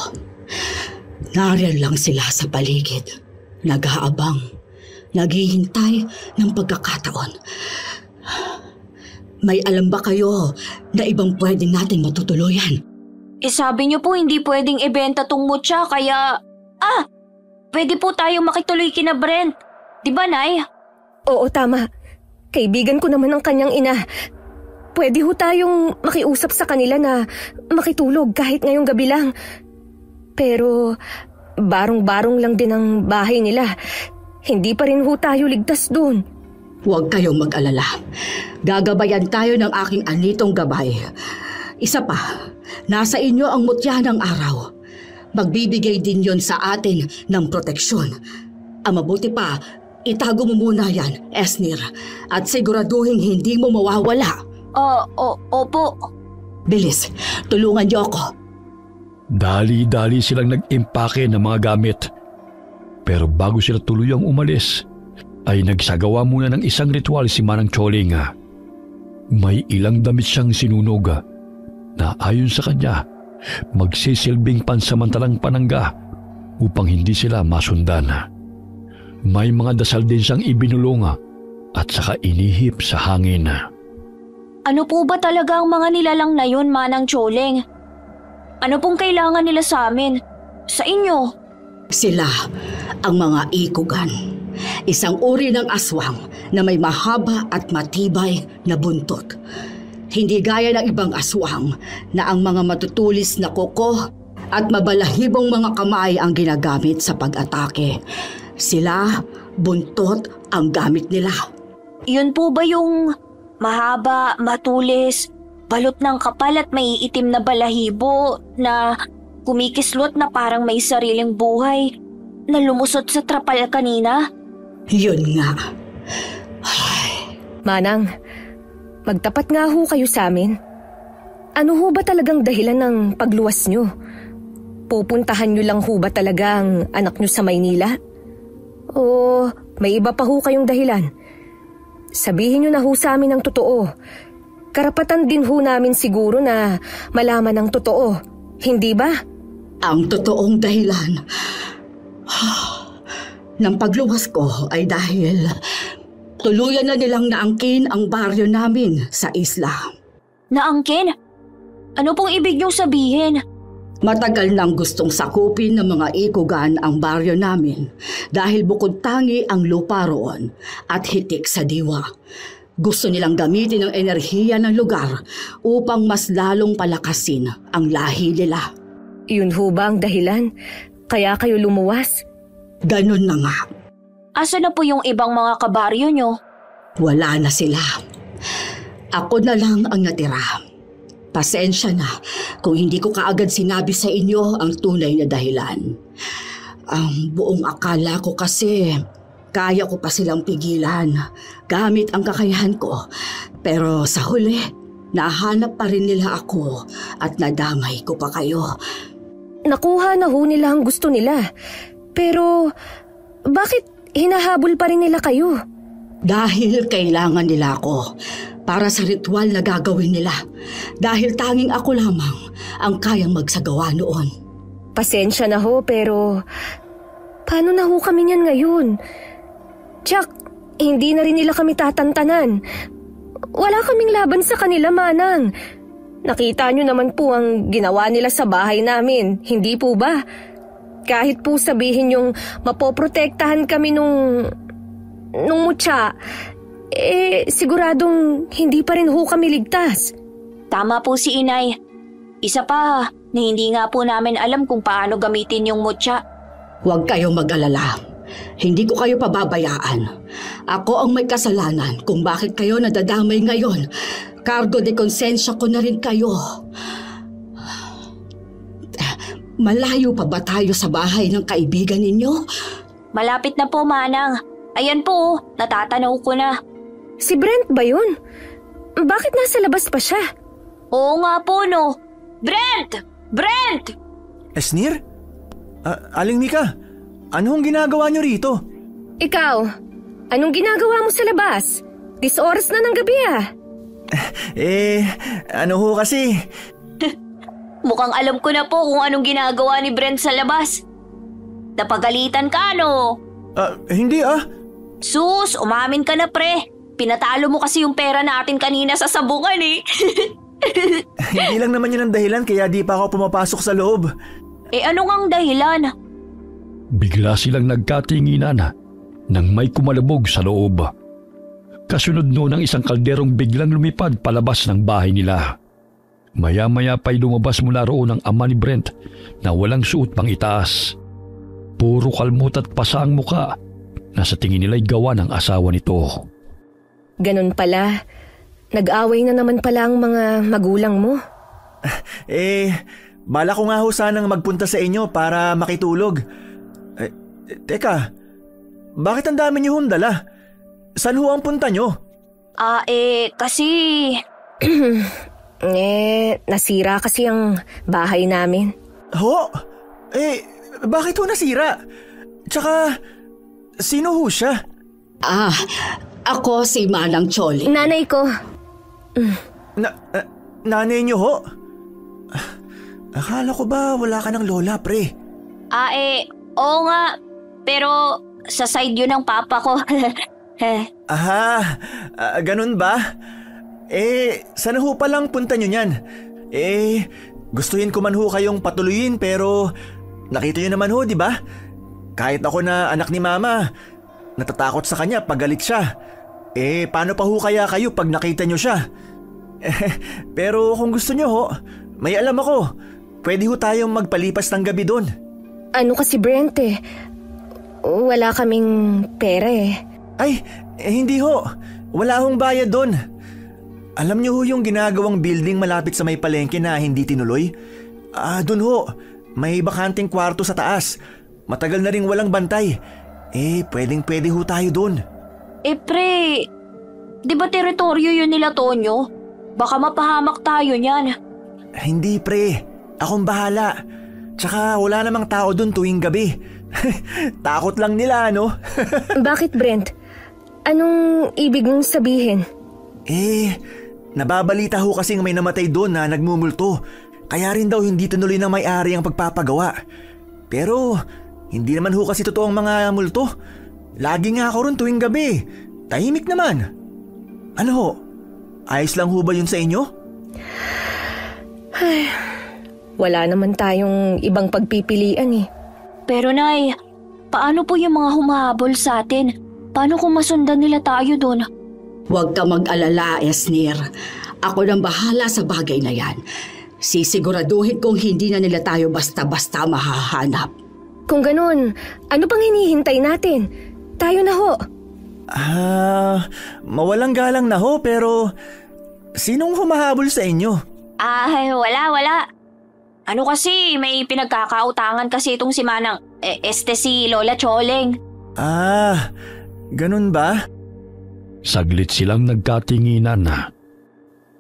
Nariyan lang sila sa paligid. Nag-aabang. Naghihintay ng pagkakataon. May alam ba kayo na ibang pwedeng natin matutuluyan? Sabi niyo po hindi pwedeng ibenta tong mutya kaya... pwede po tayong makituloy kina Brent. Di ba, Nay? Oo, tama. Kaibigan ko naman ang kanyang ina. Pwede ho tayong makiusap sa kanila na makitulog kahit ngayong gabi lang. Pero barong-barong lang din ang bahay nila. Hindi pa rin ho tayo ligtas doon. Huwag kayong mag-alala. Gagabayan tayo ng aking anitong gabay. Isa pa, nasa inyo ang mutya ng araw. Magbibigay din yon sa atin ng proteksyon. Ang mabuti pa, itago mo muna yan, Esnir. At siguraduhin hindi mo mawawala. Opo. Bilis, tulungan niyo ako. Dali-dali silang nag-impake ng mga gamit. Pero bago sila tuluyang umalis, ay nagsagawa muna ng isang ritual si Manang Choling. May ilang damit siyang sinunog na ayon sa kanya, magsisilbing pansamantalang panangga upang hindi sila masundan. May mga dasal din siyang ibinulong at saka inihip sa hangin. Ano po ba talaga ang mga nilalang na yun, Manang Choling? Ano pong kailangan nila sa amin? Sa inyo? Sila ang mga ikugan. Isang uri ng aswang na may mahaba at matibay na buntot. Hindi gaya ng ibang aswang na ang mga matutulis na kuko at mabalahibong mga kamay ang ginagamit sa pag-atake. Sila, buntot ang gamit nila. Yun po ba yung mahaba, matulis, balot ng kapal at may itim na balahibo na kumikislot na parang may sariling buhay na lumusot sa trapal kanina? Yun nga. Manang, magtapat nga ho kayo sa amin. Ano ho ba talagang dahilan ng pagluwas nyo? Pupuntahan nyo lang ho ba talaga ang anak nyo sa Maynila? O may iba pa ho kayong dahilan? Sabihin nyo na ho sa amin ang totoo. Karapatan din ho namin siguro na malaman ang totoo. Hindi ba? Ang totoong dahilan ng pagluwas ko ay dahil tuluyan na nilang naangkin ang baryo namin sa isla. Naangkin? Ano pong ibig niyong sabihin? Matagal nang gustong sakupin ng mga ikugan ang baryo namin dahil bukod tangi ang lupa roon at hitik sa diwa. Gusto nilang gamitin ang enerhiya ng lugar upang mas lalong palakasin ang lahi nila. Yun ho ba ang dahilan? Kaya kayo lumuwas? Ganun na nga. Asa na po yung ibang mga kabaryo nyo? Wala na sila. Ako na lang ang natira. Pasensya na kung hindi ko kaagad sinabi sa inyo ang tunay na dahilan. Ang buong akala ko kasi kaya ko pa silang pigilan gamit ang kakayahan ko. Pero sa huli, nahanap pa rin nila ako at nadamay ko pa kayo. Nakuha na ho nila ang gusto nila. Pero bakit hinahabol pa rin nila kayo? Dahil kailangan nila ako para sa ritual na gagawin nila. Dahil tanging ako lamang ang kayang magsagawa noon. Pasensya na ho, pero paano na ho kami niyan ngayon? Tsak, hindi na rin nila kami tatantanan. Wala kaming laban sa kanila, Manang. Nakita nyo naman po ang ginawa nila sa bahay namin, hindi po ba? Kahit po sabihin yung mapoprotektahan kami nung mutya, siguradong hindi pa rin ho kami ligtas. Tama po si Inay. Isa pa, na hindi nga po namin alam kung paano gamitin yung mutya. Huwag kayong mag-alala. Hindi ko kayo pababayaan. Ako ang may kasalanan kung bakit kayo nadadamay ngayon. Cargo de konsensya ko na rin kayo. Malayo pa ba tayo sa bahay ng kaibigan ninyo? Malapit na po, Manang. Ayan po, natatanaw ko na. Si Brent ba yun? Bakit nasa labas pa siya? Oo nga po, no. Brent! Brent! Esnir? Aling Mika, anong ginagawa niyo rito? Ikaw, anong ginagawa mo sa labas? 10 oras na ng gabi ah. Ano ho kasi? Mukhang alam ko na po kung anong ginagawa ni Brent sa labas. Napagalitan ka, no? Hindi ah. Sus, umamin ka na, pre. Pinatalo mo kasi yung pera natin kanina sa sabungan eh. Hindi lang naman yun ang dahilan kaya di pa ako pumapasok sa loob. Ano ngang dahilan? Bigla silang nagkatinginan nang may kumalabog sa loob. Kasunod noon ang isang kalderong biglang lumipad palabas ng bahay nila. Maya-maya pa'y lumabas mula roon ang ama ni Brent na walang suot pang itaas. Puro kalmot at pasa ang muka na sa tingin nila'y gawa ng asawa nito. Ganun pala. Nag-away na naman pala ang mga magulang mo. Bala ko nga ho sanang magpunta sa inyo para makitulog. Teka, bakit ang dami niyo dala? Saan ho ang punta niyo? Kasi... nasira kasi ang bahay namin. Ho? Bakit ho nasira? Tsaka, sino ho siya? Ako si Manang Choli. Nanay ko. Nanay niyo ho? Akala ko ba wala ka ng lola, pre? Oo nga. Pero sa side yun ng papa ko. Ganun ba? Sana ho palang punta nyo niyan. Gustuhin ko man ho kayong patuloyin pero nakita nyo naman ho, di ba? Kahit ako na anak ni mama, natatakot sa kanya pag galit siya. Paano pa ho kaya kayo pag nakita nyo siya? Pero kung gusto nyo ho, may alam ako. Pwede ho tayong magpalipas ng gabi doon. Ano kasi Brent wala kaming pera Hindi ho. Wala hong bayad doon. Alam niyo ho yung ginagawang building malapit sa may palengke na hindi tinuloy? Doon ho. May bakanting kwarto sa taas. Matagal na ring walang bantay. Pwedeng-pwede ho tayo doon. Pre, di ba teritoryo yun nila Tonyo? Baka mapahamak tayo niyan. Hindi pre, akong bahala. Tsaka wala namang tao doon tuwing gabi. Takot lang nila, no? Bakit Brent? Anong ibig mong sabihin? Nababalita ho kasing may namatay doon na nagmumulto. Kaya rin daw hindi tinuloy ng may-ari ang pagpapagawa. Pero hindi naman ho kasi totoo ang mga multo. Lagi nga ako ron tuwing gabi. Tahimik naman. Ano ho? Ayos lang ho ba yun sa inyo? Wala naman tayong ibang pagpipilian Pero Nay, paano po yung mga humahabol sa atin? Paano kung masundan nila tayo doon? Huwag ka mag-alala, Esnir. Ako nang bahala sa bagay na yan. Sisiguraduhin kong hindi na nila tayo basta-basta mahahanap. Kung ganun, ano pang hinihintay natin? Tayo na ho. Mawalang galang na ho pero sinong humahabol sa inyo? Wala. Ano kasi, may pinagkakautangan kasi itong si Manang, si Lola Choleng. Ganun ba? Saglit silang nagkatinginan na.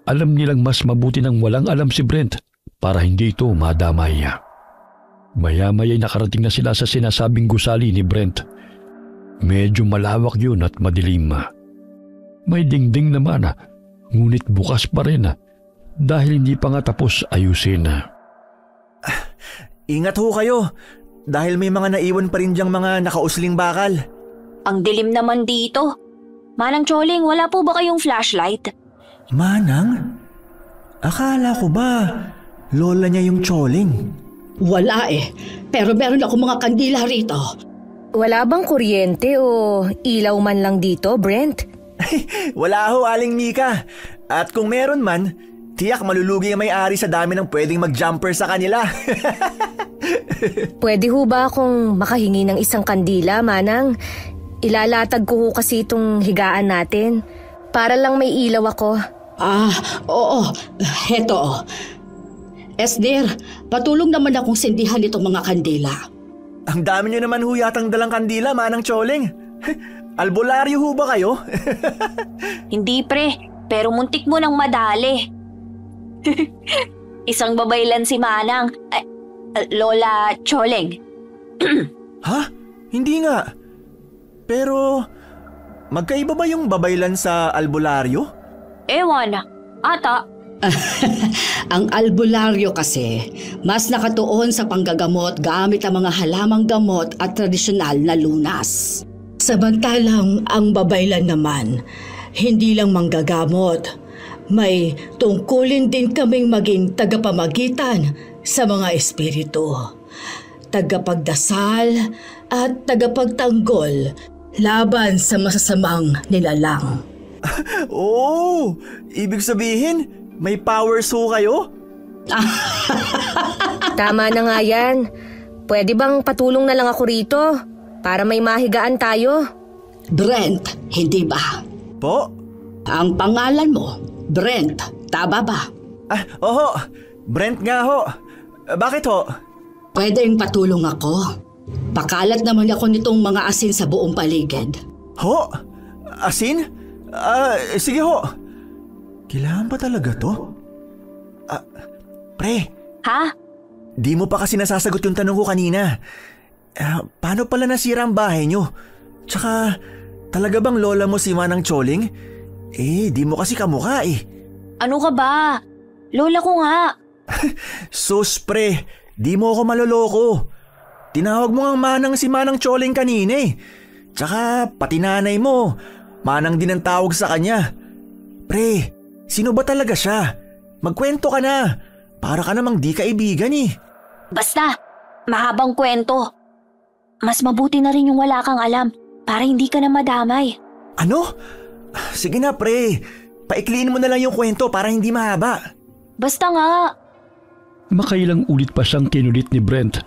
Alam nilang mas mabuti nang walang alam si Brent para hindi ito madamay. Maya-maya'y nakarating na sila sa sinasabing gusali ni Brent. Medyo malawak yun at madilim. May dingding naman, ngunit bukas pa rin dahil hindi pa nga tapos ayusin. Ingat ho kayo dahil may mga naiwan pa rin diyang mga nakausling bakal. Ang dilim naman dito. Manang Choling, wala po ba kayong flashlight? Manang? Akala ko ba lola niya yung Choling? Wala pero meron ako mga kandila rito. Wala bang kuryente o ilaw man lang dito, Brent? Wala ho, Aling Mika. At kung meron man, tiyak malulugi ang may-ari sa dami ng pwedeng mag-jumper sa kanila. Pwede ho ba akong makahingi ng isang kandila, Manang? Ilalatag ko ho kasi itong higaan natin. Para lang may ilaw ako. Oo. Heto. Esner, patulong naman akong sindihan itong mga kandila. Ang dami niyo naman ho yatang dalang kandila, Manang Choling. Albularyo ho ba kayo? Hindi pre, pero muntik mo nang madali. Isang babaylan si Manang. Lola Choling. Ha? Hindi nga. Pero magkaiba ba yung babaylan sa albularyo? Ewan, ata. Ang albularyo kasi, mas nakatuon sa panggagamot gamit ang mga halamang gamot at tradisyonal na lunas. Samantalang ang babaylan naman, hindi lang manggagamot. May tungkulin din kaming maging tagapamagitan sa mga espiritu. Tagapagdasal at tagapagtanggol laban sa masasamang nilalang. Oh, ibig sabihin, may powers ho kayo? Tama na nga yan. Pwede bang patulong na lang ako rito? Para may mahigaan tayo? Brent, hindi ba? Po? Ang pangalan mo, Brent, tama ba? Oho, Brent nga ho. Bakit ho? Pwedeng patulong ako. Pakalat naman ako nitong mga asin sa buong paligid. Ho? Asin? Sige ho. Kailangan ba talaga to? Pre. Ha? Di mo pa kasi nasasagot yung tanong ko kanina. Paano pala nasira ang bahay nyo? Tsaka, talaga bang lola mo si Manang Choling? Di mo kasi kamukha Ano ka ba? Lola ko nga. Sus pre, di mo ako maloloko. Tinawag mo ang Manang si Manang Choling kanina Tsaka, pati nanay mo, Manang din ang tawag sa kanya. Pre, sino ba talaga siya? Magkwento ka na. Para ka namang di kaibigan Basta, mahabang kwento. Mas mabuti na rin yung wala kang alam para hindi ka na madamay. Ano? Sige na pre, paikliin mo na lang yung kwento para hindi mahaba. Basta nga. Makailang ulit pa siyang kinulit ni Brent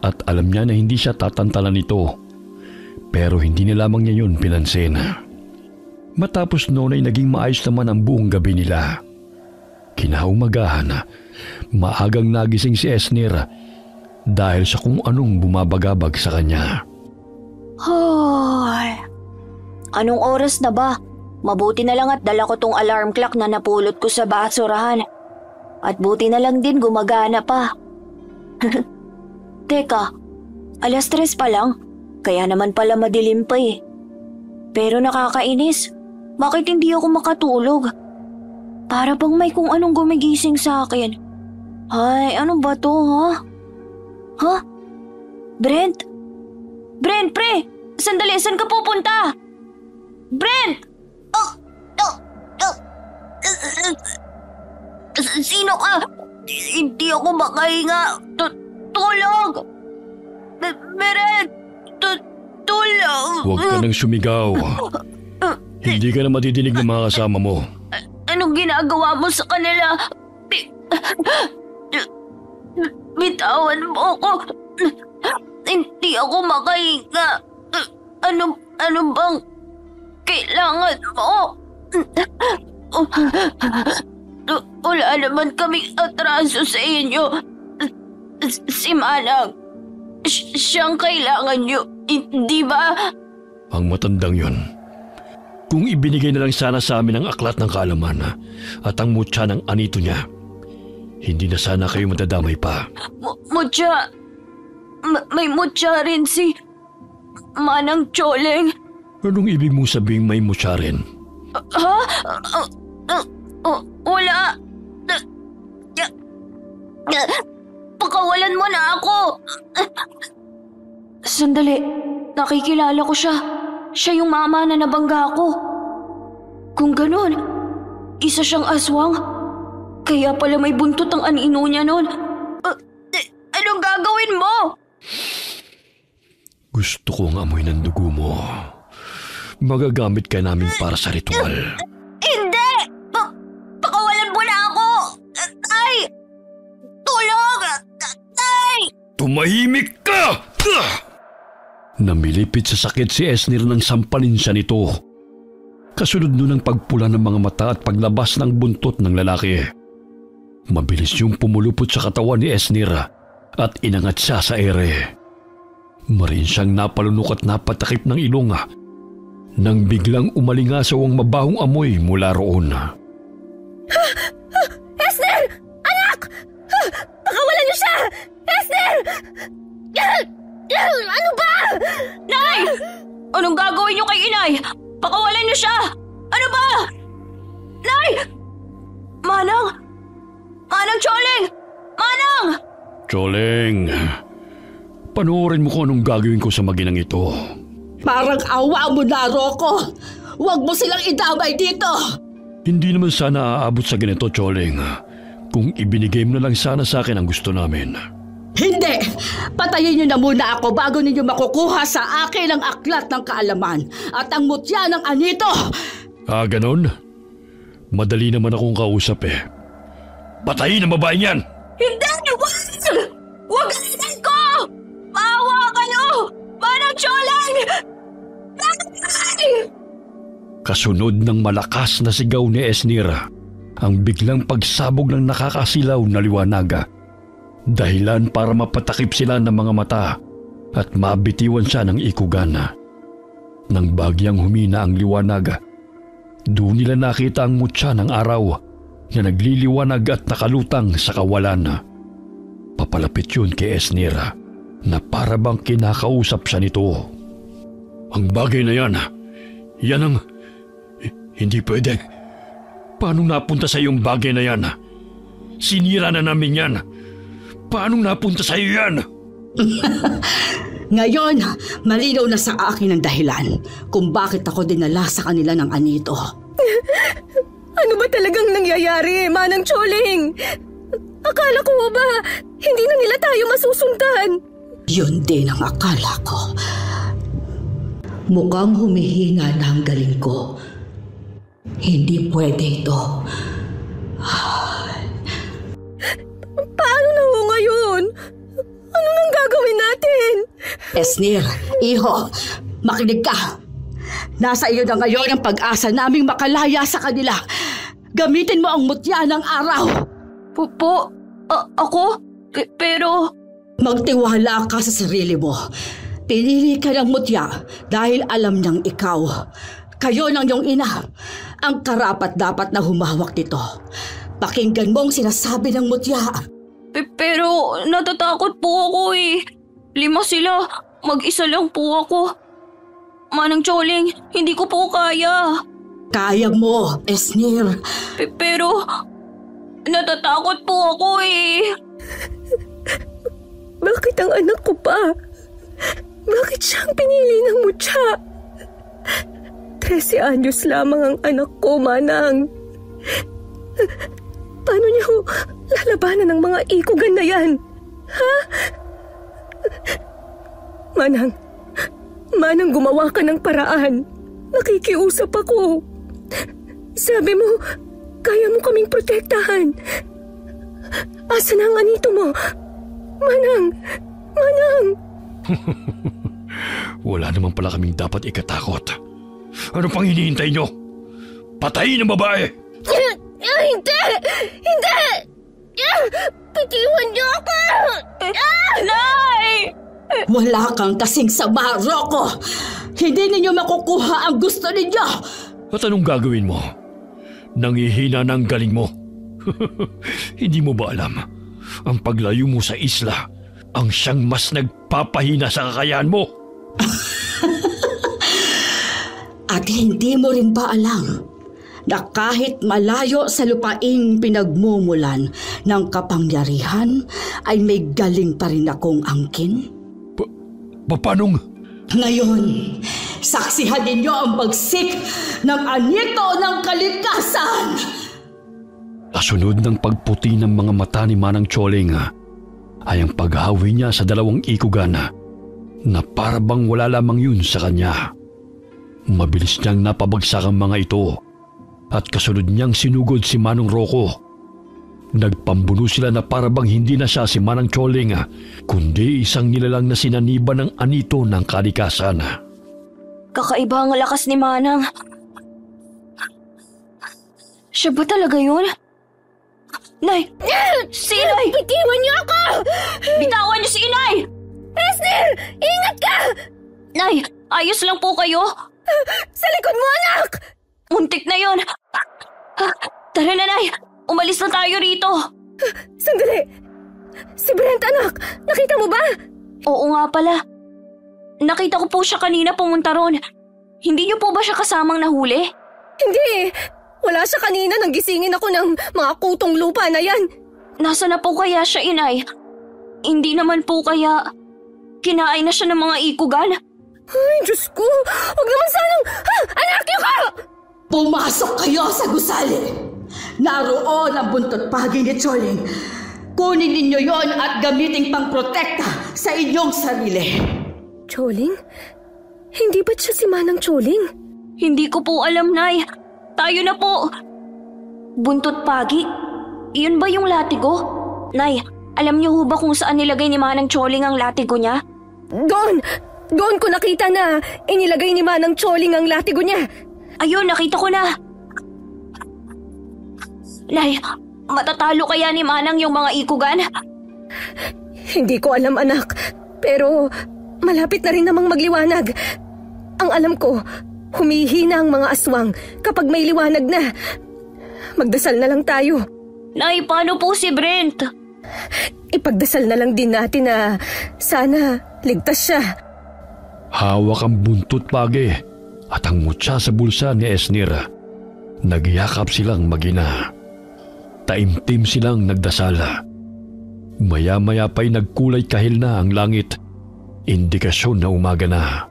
at alam niya na hindi siya tatantalan nito. Pero hindi na lamang niya yun pinansin. Matapos noon ay naging maayos naman ang buong gabi nila. Kinaumagahan, maagang nagising si Esner dahil sa kung anong bumabagabag sa kanya. Hoy. Anong oras na ba? Mabuti na lang at dala ko tong alarm clock na napulot ko sa basurahan. At buti na lang din gumagana pa. Teka, 3:00 pa lang. Kaya naman pala madilim pa Pero nakakainis. Bakit hindi ako makatulog? Para bang may kung anong gumigising sa akin. Ay, ano ba to, ha? Ha? Brent? Brent, pre! Sandali, saan ka pupunta? Brent! Sino ka? Hindi ako makahinga. Tulog! Brent! Tulog! Huwag ka nang sumigaw. Hindi ka na madidinig ng mga kasama mo. Anong ginagawa mo sa kanila? Bitawan mo ako. Hindi ako makahinga. Ano bang kailangan mo? Wala naman kaming atraso sa inyo. Si Manang, siyang kailangan nyo, hindi ba? Ang matandang yon. Kung ibinigay na lang sana sa amin ang aklat ng kaalaman at ang mutya ng anito niya, hindi na sana kayo matadamay pa. Mutya? May mutya rin si Manang Choling. Anong ibig mong sabing may mutya rin? Ha? Wala. Pakawalan mo na ako. Sandali, nakikilala ko siya. Siya yung mama na nabangga ko. Kung ganun, isa siyang aswang. Kaya pala may buntot ang anino niya nun. Anong gagawin mo? Gusto kong amoy ng dugo mo. Magagamit ka namin para sa ritual. Hindi! Pakawalan mo na ako! Ay! Tulong! Ay! Tumahimik ka! Namilipit sa sakit si Esnir nang sampalin siya nito. Kasunod nun ang pagpula ng mga mata at paglabas ng buntot ng lalaki. Mabilis yung pumulupot sa katawan ni Esnir at inangat siya sa ere. Marin siyang napalunok at napatakip ng ilong nang biglang umalingasaw ang mabahong amoy mula roon. Esner! Anak! Pakawalan niyo siya! Esner! Ano ba? Nay! Anong gagawin niyo kay inay? Pakawalan niyo siya! Ano ba? Nay! Manang! Manang Choling! Manang! Choling, panoorin mo kung anong gagawin ko sa maginang ito. Parang awa mo na, Rocco. Huwag mo silang idamay dito. Hindi naman sana aabot sa ganito, Choling. Kung ibinigay mo na lang sana sa akin ang gusto namin. Hindi! Patayin niyo na muna ako bago ninyo makukuha sa akin ang aklat ng kaalaman at ang mutya ng anito! Ganon? Madali naman akong kausap eh. Patayin ang babaeng yan! Hindi! Wag! Wag asan ko! Maawa ka niyo! Manang Choling! Kasunod ng malakas na sigaw ni Esnir, ang biglang pagsabog ng nakakasilaw na liwanag. Dahilan para mapatakip sila ng mga mata at mabitiwan siya ng ikugan. Nang bagyang humina ang liwanag, doon nila nakita ang mutya ng araw na nagliliwanag at nakalutang sa kawalan. Papalapit yun kay Esnir na para bang kinakausap siya nito. Ang bagay na yan ang... Hindi pwede. Paano napunta sa iyong bagay na yan? Sinira na namin yan. Paano napunta sa iyo yan? Ngayon, malinaw na sa akin ang dahilan kung bakit ako dinala sa kanila ng anito. Ano ba talagang nangyayari, Manang Choling? Akala ko ba hindi na nila tayo masusundan? Yun din ang akala ko. Mukhang humihina na ang galing ko. Hindi pwede ito. Paano na ho ngayon? Ano nang gagawin natin? Esnir, iho, makinig ka. Nasa iyo na ngayon ang pag-asa naming makalaya sa kanila. Gamitin mo ang mutya ng araw. Ako? Pero... Magtiwala ka sa sarili mo. Pinili ka ng mutya dahil alam niyang ikaw. Kayo ng iyong ina ang karapat-dapat na humawak nito. Pakinggan mo ang sinasabi ng mutya. Pero natatakot po ako eh. 5 sila. Mag-isa lang po ako. Manang Choling, hindi ko po kaya. Kaya mo, Esnir. Pero natatakot po ako eh. Bakit ang anak ko pa? Bakit siyang pinili ng mutya? 13 anyos lamang ang anak ko, Manang. Paano niyo lalabanan ng mga ikugan na yan? Ha? Manang, gumawa ka ng paraan. Nakikiusap ako. Sabi mo, kaya mo kaming protektahan. Asa na ang anito mo? Manang! Wala naman pala kaming dapat ikatakot. Ano pang hinihintay nyo? Patayin ang babae! Hindi! Pitiwan niyo ako! Nay! Wala kang kasing sama, Rocco. Hindi ninyo makukuha ang gusto ninyo. At anong gagawin mo? Nangihina ng galing mo. Hindi mo ba alam? Ang paglayo mo sa isla ang siyang mas nagpapahina sa kakayahan mo. At hindi mo rin ba alam na kahit malayo sa lupaing pinagmumulan ng kapangyarihan ay may galing pa rin akong angkin? Paanong? Ngayon, saksihan ninyo ang bagsik ng anito ng kalikasan! Kasunod ng pagputi ng mga mata ni Manang Choling ay ang paghawi niya sa 2 ikugan na parabang wala lamang yun sa kanya. Mabilis niyang napabagsak ang mga ito at kasunod niyang sinugod si Manong Rocco. Nagpambuno sila na parabang hindi na siya si Manang Choling kundi isang nilalang na sinaniba ng anito ng kalikasan. Kakaiba ang lakas ni Manang. Siya ba talaga yun? Nay! Si Inay! Bitiwan niyo ako! Bitawan niyo si Inay! Esner! Ingat ka! Nay! Ayos lang po kayo? Sa likod mo, anak! Muntik na yun! Tara na, Nay! Umalis na tayo rito! Sandali! Si Brent, anak! Nakita mo ba? Oo nga pala. Nakita ko po siya kanina pumunta ron. Hindi niyo po ba siya kasamang nahuli? Hindi! Wala siya kanina nang gisingin ako ng mga kutong lupa na yan. Nasa na po kaya siya, Inay? Hindi naman po kaya kinain na siya ng mga ikugan? Ay, Diyos ko! Huwag naman sanang... Anak, ka! Pumasok kayo sa gusali! Naroon ang buntot pagi ni Choling. Kunin ninyo yon at gamitin pang protekta sa inyong sarili. Choling? Hindi ba't siya si Manang Choling? Hindi ko po alam, Nay. Tayo na po. Buntot pagi? Iyon ba yung latigo? Nay, alam niyo ho ba kung saan nilagay ni Manang Choling ang latigo niya? Doon! Doon ko nakita na inilagay ni Manang Choling ang latigo niya. Ayun, nakita ko na. Nay, matatalo kaya ni Manang yung mga ikugan? Hindi ko alam, anak. Pero malapit na rin namang magliwanag. Ang alam ko, humihina ang mga aswang kapag may liwanag na. Magdasal na lang tayo. Nay, paano po si Brent? Ipagdasal na lang din natin na sana ligtas siya. Hawak ang buntot pagi at ang mutya sa bulsa ni Esner. Nagyakap silang magina. Taimtim silang nagdasala. Maya-maya pa'y nagkulay kahil na ang langit. Indikasyon na umaga na.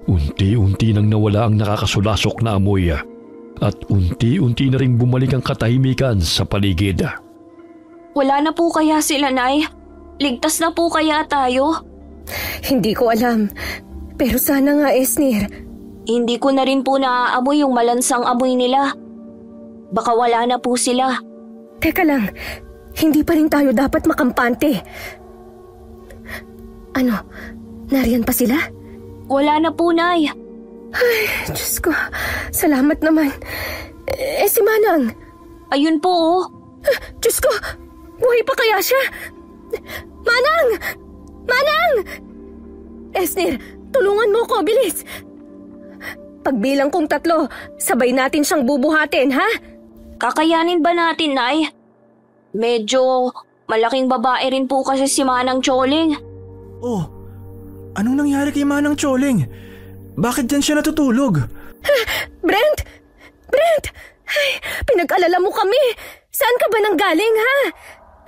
Unti-unti nang nawala ang nakakasulasok na amoy at unti-unti na ring bumalik ang katahimikan sa paligid. Wala na po kaya sila, Nay? Ligtas na po kaya tayo? Hindi ko alam. Pero sana nga, Esner. Hindi ko na rin po naaamoy yung malansang amoy nila. Baka wala na po sila. Teka lang, hindi pa rin tayo dapat makampante. Ano, nariyan pa sila? Wala na po, Nay. Ay, Diyos ko, salamat naman. Si Manang? Ayun po, oh. Diyos ko, buhay pa kaya siya? Manang! Manang! Esner, tulungan mo ko, bilis. Pagbilang kong 3, sabay natin siyang bubuhatin, ha? Kakayanin ba natin, Nay? Medyo malaking babae rin po kasi si Manang Choling. Oh, anong nangyari kay Manang Choling? Bakit dyan siya natutulog? Brent! Brent! Ay, pinag-alala mo kami. Saan ka ba nanggaling, ha?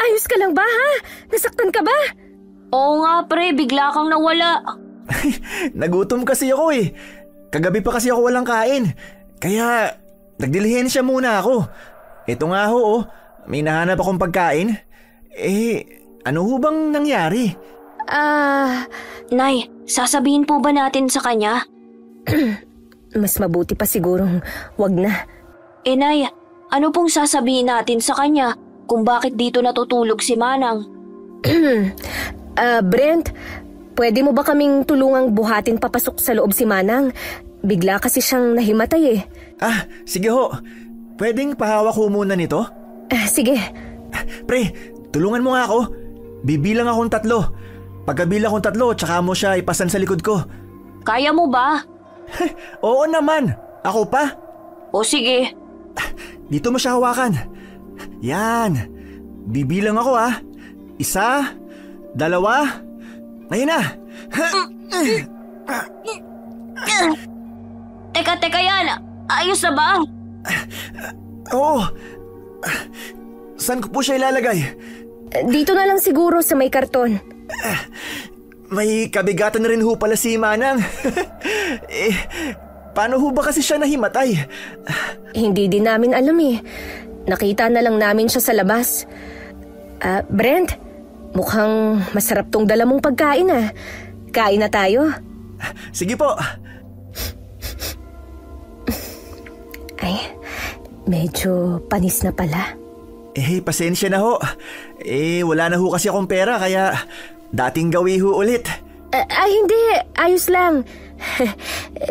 Ayos ka lang ba, ha? Nasaktan ka ba? Oo nga, pre. Bigla kang nawala. Nagutom kasi ako eh. Kagabi pa kasi ako walang kain. Kaya nagdilihensya muna ako. Ito nga ho, oh. May nahanap akong pagkain. Ano ho bang nangyari? Nay, sasabihin po ba natin sa kanya? Mas mabuti pa sigurong wag na. Nay, ano pong sasabihin natin sa kanya kung bakit dito natutulog si Manang? Brent, pwede mo ba kaming tulungang buhatin papasok sa loob si Manang? Bigla kasi siyang nahimatay eh. Sige ho. Pwedeng pahawak ho muna nito? Sige. Pre, tulungan mo nga ako. Bibilang akong 3. Pagkabilang akong 3, tsaka mo siya ipasan sa likod ko. Kaya mo ba? Oo naman. Ako pa. O sige. Dito mo siya hawakan. Yan. Bibilang ako 1, 2. Ngayon na. Teka yan. Ayos na ba? Oo. Saan ko po siya ilalagay? Dito na lang siguro sa may karton. May kabigatan na rin ho pala si Manang. Paano ho ba kasi siya nahimatay? Hindi din namin alam eh. Nakita na lang namin siya sa labas. Brent, mukhang masarap tong dala mong pagkain ah. Kain na tayo. Sige po. Ay, medyo panis na pala. Pasensya na ho. Wala na ho kasi akong pera kaya dating gawi ho ulit. Hindi. Ayos lang.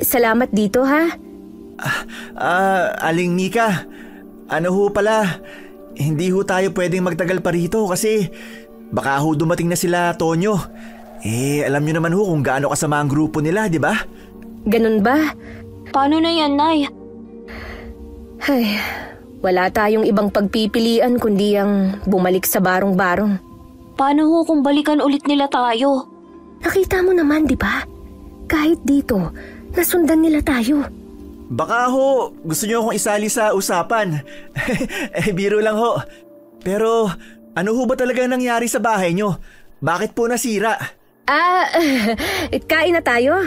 Salamat dito ha. Aling Mika, ano ho pala, hindi ho tayo pwedeng magtagal pa rito kasi baka ho dumating na sila Tonyo. Alam nyo naman ho kung gaano kasama ang grupo nila, di ba? Ganun ba? Paano na yan, Nay? Ay, wala tayong ibang pagpipilian kundi ang bumalik sa barong-barong. Paano ho kung balikan ulit nila tayo? Nakita mo naman, di ba? Kahit dito, nasundan nila tayo. Baka ho, gusto nyo akong isali sa usapan. Biro lang ho. Pero ano ho ba talaga nangyari sa bahay nyo? Bakit po nasira? Kain na tayo?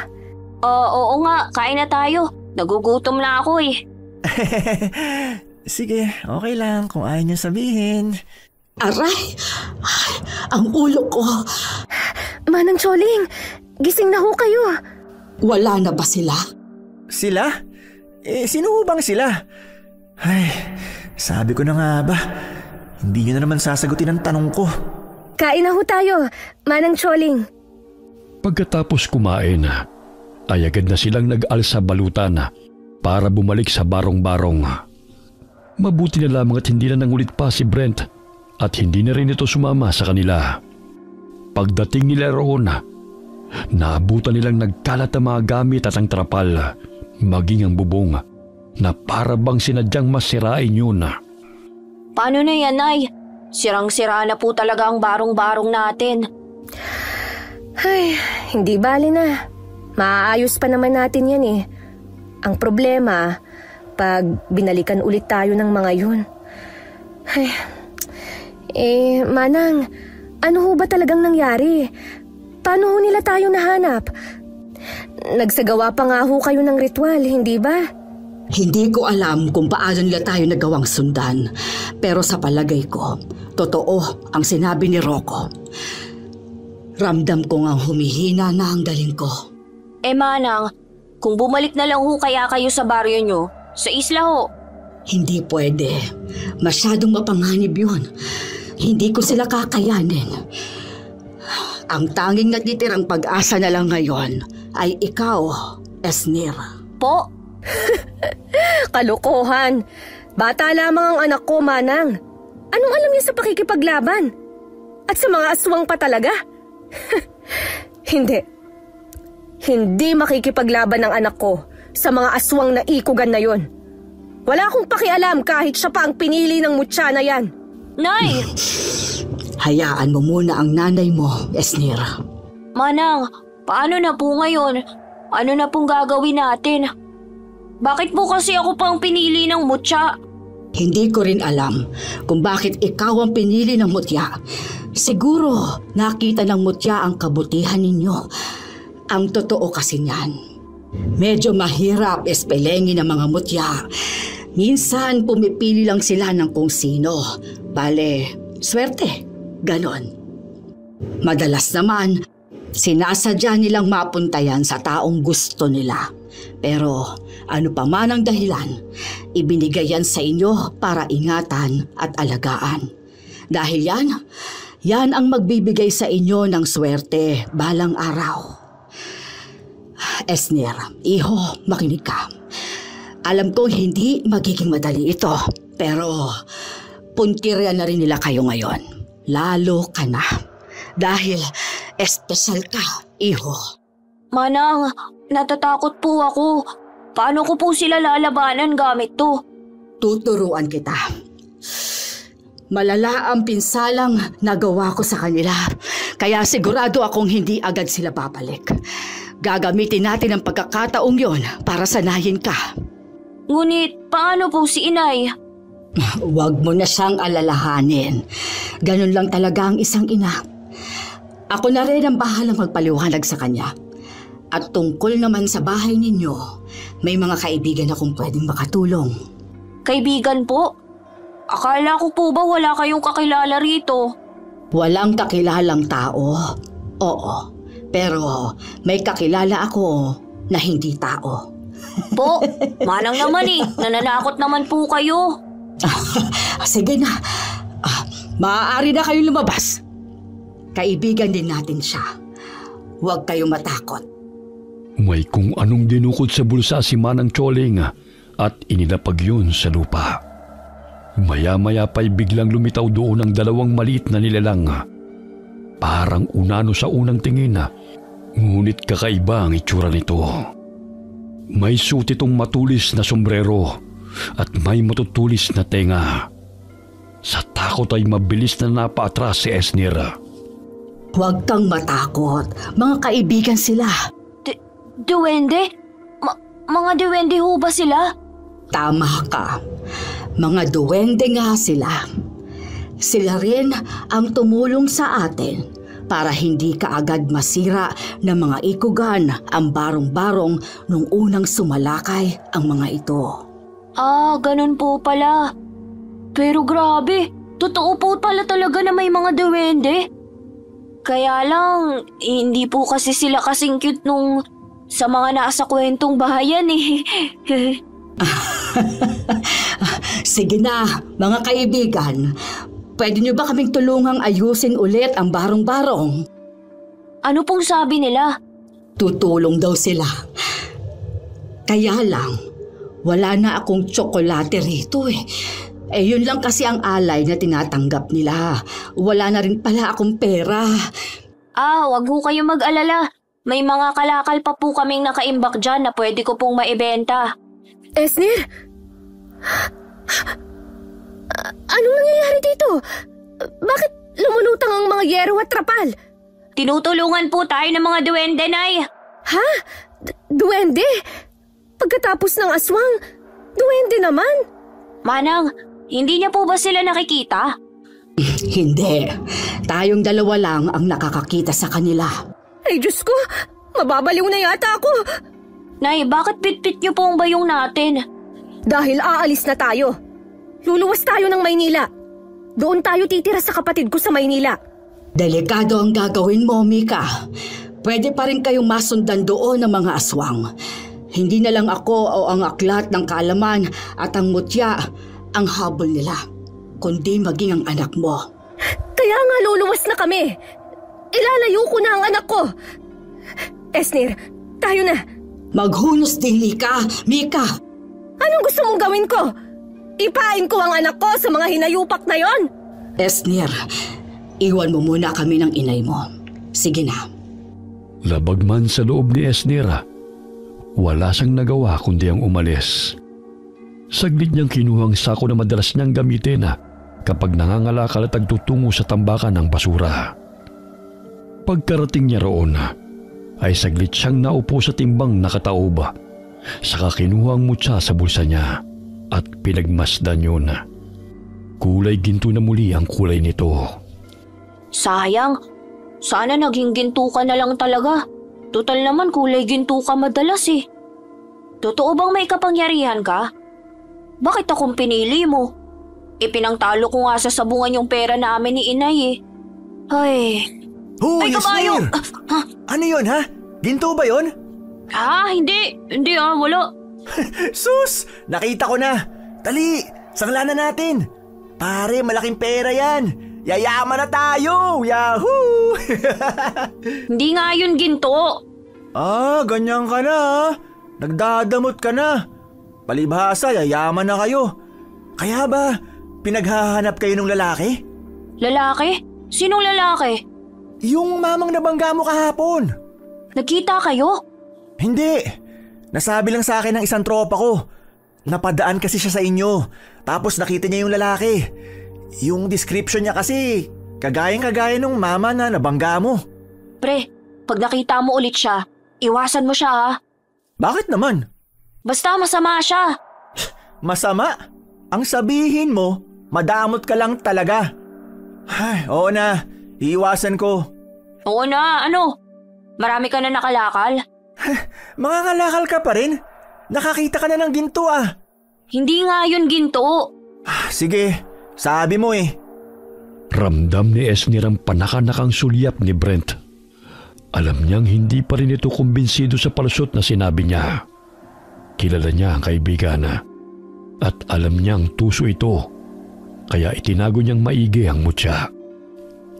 Oo nga, kain na tayo. Nagugutom na ako eh. Sige, okay lang kung ayaw nyo sabihin. Aray! Ang ulo ko! Manang Choling, gising na ho kayo. Wala na ba sila? Sila? Sino ho bang sila? Ay, sabi ko na nga ba, hindi nyo na naman sasagutin ang tanong ko. Kain na ho tayo, Manang Choling. Pagkatapos kumain, ay agad na silang nag-alsa balutan para bumalik sa barong-barong. Mabuti na lamang at hindi na nangulit pa si Brent at hindi na rin ito sumama sa kanila. Pagdating nila roon, naabutan nilang nagkalat ang mga gamit at ang trapal, maging ang bubong na para bang sinadyang masirain yun. Paano na yan, Nay? Sirang-sira na po talaga ang barong-barong natin. Ay, hindi bali na. Maaayos pa naman natin yan eh. Ang problema, pag binalikan ulit tayo ng mga yun. Ay, Manang, ano ho ba talagang nangyari? Paano ho nila tayo nahanap? Nagsagawa pa nga ho kayo ng ritual, hindi ba? Hindi ko alam kung paano nila tayo nagawang sundan. Pero sa palagay ko, totoo ang sinabi ni Rocco. Ramdam ko nga humihina na ang galing ko. Manang, kung bumalik na lang ho kaya kayo sa baryo nyo, sa isla ho. Hindi pwede. Masyadong mapanganib yun. Hindi ko sila kakayanin. Ang tanging natitirang pag-asa na lang ngayon ay ikaw, Esnir. Po? Kalokohan. Bata lamang ang anak ko, Manang. Anong alam niya sa pakikipaglaban? At sa mga aswang pa talaga? Hindi. Hindi makikipaglaban ng anak ko sa mga aswang na ikugan na yon. Wala akong pakialam kahit siya pa ang pinili ng mutya na yan. Nay! Hayaan mo muna ang nanay mo, Esnir. Manang, paano na po ngayon? Ano na pong gagawin natin? Bakit po kasi ako pang pinili ng mutya? Hindi ko rin alam kung bakit ikaw ang pinili ng mutya. Siguro nakita ng mutya ang kabutihan ninyo. Ang totoo kasi niyan, medyo mahirap espelengin ng mga mutya. Minsan pumipili lang sila ng kung sino. Bale, swerte. Ganon. Madalas naman, sinasadya nilang mapuntayan sa taong gusto nila. Pero ano pa man ang dahilan, ibinigay yan sa inyo para ingatan at alagaan. Dahil yan ang magbibigay sa inyo ng swerte balang araw. Esnir, iho, makinig ka. Alam kong hindi magiging madali ito, pero puntirya na rin nila kayo ngayon. Lalo ka na. Dahil espesyal ka, iho. Manang, natatakot po ako. Paano ko po sila lalabanan gamit to? Tuturuan kita. Malala ang pinsalang nagawa ko sa kanila. Kaya sigurado akong hindi agad sila babalik. Gagamitin natin ang pagkakataong yon para sanayin ka. Ngunit paano po si inay? Huwag mo na siyang alalahanin. Ganun lang talaga ang isang ina. Ako na rin ang bahalang magpaliwanag sa kanya. At tungkol naman sa bahay ninyo, may mga kaibigan akong pwedeng makatulong. Kaibigan po? Akala ko po ba wala kayong kakilala rito? Walang kakilalang tao. Oo, pero may kakilala ako na hindi tao. Po, manang naman nananakot naman po kayo. Sige na, maaari na kayong lumabas. Kaibigan din natin siya. Huwag kayong matakot. May kung anong dinukot sa bulsa si Manang Choling at inilapag yun sa lupa. Maya-maya pa'y biglang lumitaw doon ang dalawang maliit na nilalang. Parang unano sa unang tingin, ngunit kakaiba ang itsura nito. May suot itong matulis na sombrero at may matutulis na tenga. Sa takot ay mabilis na napaatras si Esnir. Huwag kang matakot. Mga kaibigan sila. Duwende? Mga duwende ho ba sila? Tama ka. Mga duwende nga sila. Sila rin ang tumulong sa atin para hindi kaagad masira ng mga ikugan ang barong-barong nung unang sumalakay ang mga ito. Ganun po pala. Pero grabe, totoo po pala talaga na may mga duwende. Kaya lang, hindi po kasi sila kasing cute nung sa mga nasa kwentong bahayan Sige na, mga kaibigan. Pwede niyo ba kaming tulungang ayusin ulit ang barong-barong? Ano pong sabi nila? Tutulong daw sila. Kaya lang, wala na akong tsokolate rito yun lang kasi ang alay na tinatanggap nila. Wala na rin pala akong pera. Wag ho kayo mag-alala. May mga kalakal pa po kaming nakaimbak dyan na pwede ko pong maibenta. Esnir? Anong nangyayari dito? Bakit lumulutang ang mga yero at trapal? Tinutulungan po tayo ng mga duwende, Nay. Ha? Duwende? Pagkatapos ng aswang, duwende naman? Manang, hindi niya po ba sila nakikita? Hindi. Tayong dalawa lang ang nakakakita sa kanila. Ay Diyos ko, mababaliw na yata ako. Nay, bakit pitpit niyo po ang bayong natin? Dahil aalis na tayo. Luluwas tayo ng Maynila. Doon tayo titira sa kapatid ko sa Maynila. Delikado ang gagawin mo, Mika. Pwede pa rin kayong masundan doon ng mga aswang. Hindi na lang ako o ang aklat ng kaalaman at ang mutya ang habol nila, kundi maging ang anak mo. Kaya nga luluwas na kami. Ilalayo ko na ang anak ko. Esnir, tayo na. Maghunos dili ka, Mika. Anong gusto mong gawin ko? Ipain ko ang anak ko sa mga hinayupak na yon? Esnir, iwan mo muna kami ng inay mo. Sige na. Labag man sa loob ni Esnir, wala siyang nagawa kundi ang umalis. Saglit niyang kinuhang sako na madalas niyang gamitin kapag nangangalakal at nagtutungo sa tambakan ng basura. Pagkarating niya roon, ay saglit siyang naupo sa timbang nakataob. Saka kinuha ang mutya sa bulsa niya at pinagmasdan yun. Kulay ginto na muli ang kulay nito. Sayang, sana naging ginto ka na lang talaga. Total naman kulay ginto ka madalas Totoo bang may kapangyarihan ka? Bakit akong pinili mo? Ipinangtalo ko nga sa sabungan yung pera namin ni inay Ay. Hoy, Ay, kabayo! Esnir! Ano yun, ha? Ginto ba yun? Hindi. Hindi wala. Sus! Nakita ko na! Dali! Sangla na natin! Pare, malaking pera yan! Yayaman na tayo! Yahoo! Hindi nga yun ginto. Ganyan ka na Nagdadamot ka na. Palibhasa, yayaman na kayo. Kaya ba, pinaghahanap kayo ng lalaki? Lalaki? Sinong lalaki? Yung mamang nabangga mo kahapon. Nagkita kayo? Hindi. Nasabi lang sa akin ng isang tropa ko. Napadaan kasi siya sa inyo. Tapos nakita niya yung lalaki. Yung description niya kasi, kagayang-kagaya nung mama na nabangga mo. Pre, pag nakita mo ulit siya, iwasan mo siya Bakit naman? Basta masama siya. Masama? Ang sabihin mo, madamot ka lang talaga. Ay, oo na, iiwasan ko. Oo na, ano? Marami ka na nakalakal? Mga kalakal ka pa rin? Nakakita ka na ng ginto ah. Hindi nga yun ginto. Sige, sabi mo eh. Ramdam ni Esnir ang panakanakang sulyap ni Brent. Alam niyang hindi pa rin ito kumbinsido sa palusot na sinabi niya. Kilala niya ang kaibigan at alam niyang tuso ito, kaya itinago niyang maigi ang mutya.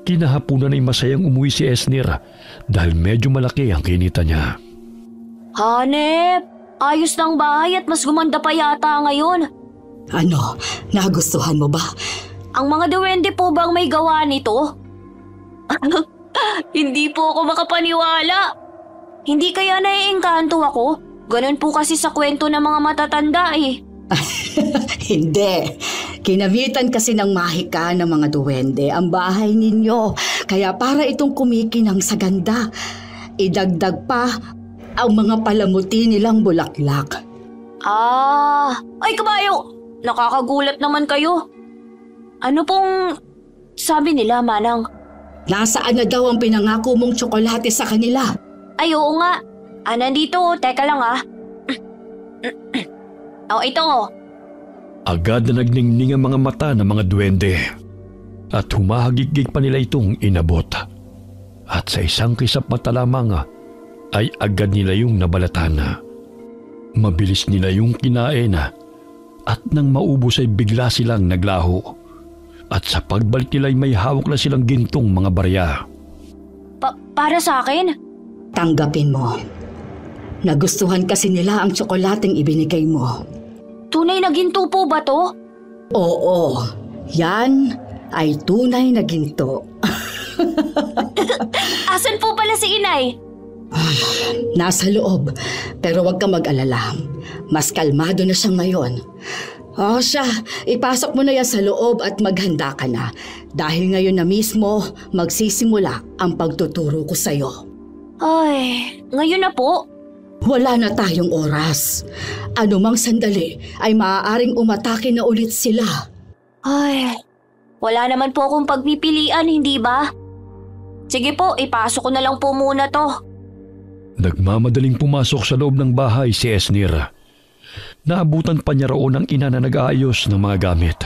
Kinahaponan ay masayang umuwi si Esnir dahil medyo malaki ang kinita niya. Hanep, ayos ng bahay at mas gumanda pa yata ngayon. Ano, nagustuhan mo ba? Ang mga duwende po bang may gawa nito? Hindi po ako makapaniwala. Hindi kaya naiengkanto ako? Ganun po kasi sa kwento ng mga matatanda eh. Hindi. Kinamitan kasi ng mahika ng mga duwende ang bahay ninyo. Kaya para itong kumikinang sa ganda, idagdag pa ang mga palamuti nilang bulaklak. Ay kabayo! Nakakagulat naman kayo. Ano pong sabi nila, Manang? Nasaan na daw ang pinangako mong tsokolate sa kanila? Ay oo nga. Nandito. Teka lang ito. Agad na nagningning ang mga mata ng mga duwende at humahagigig pa nila itong inabot. At sa isang kisap mata lamang ay agad nila yung nabalatan. Mabilis nila yung kinain at nang maubos ay bigla silang naglaho. At sa pagbalik nila ay may hawak na silang gintong mga barya. Para sa akin? Tanggapin mo. Nagustuhan kasi nila ang tsokolating ibinigay mo. Tunay na ginto po ba to? Oo, yan ay tunay na ginto. Asan po pala si Inay? Nasa loob, pero huwag ka mag-alala. Mas kalmado na siya ngayon. Siya, ipasok mo na yan sa loob at maghanda ka na. Dahil ngayon na mismo, magsisimula ang pagtuturo ko sa'yo. Ay, ngayon na po? Wala na tayong oras. Anumang sandali ay maaaring umatake na ulit sila. Ay, wala naman po akong pagpipilian, hindi ba? Sige po, ipasok ko na lang po muna to. Nagmamadaling pumasok sa loob ng bahay si Esnir. Naabutan pa niya roon ang ina na nag-aayos ng mga gamit.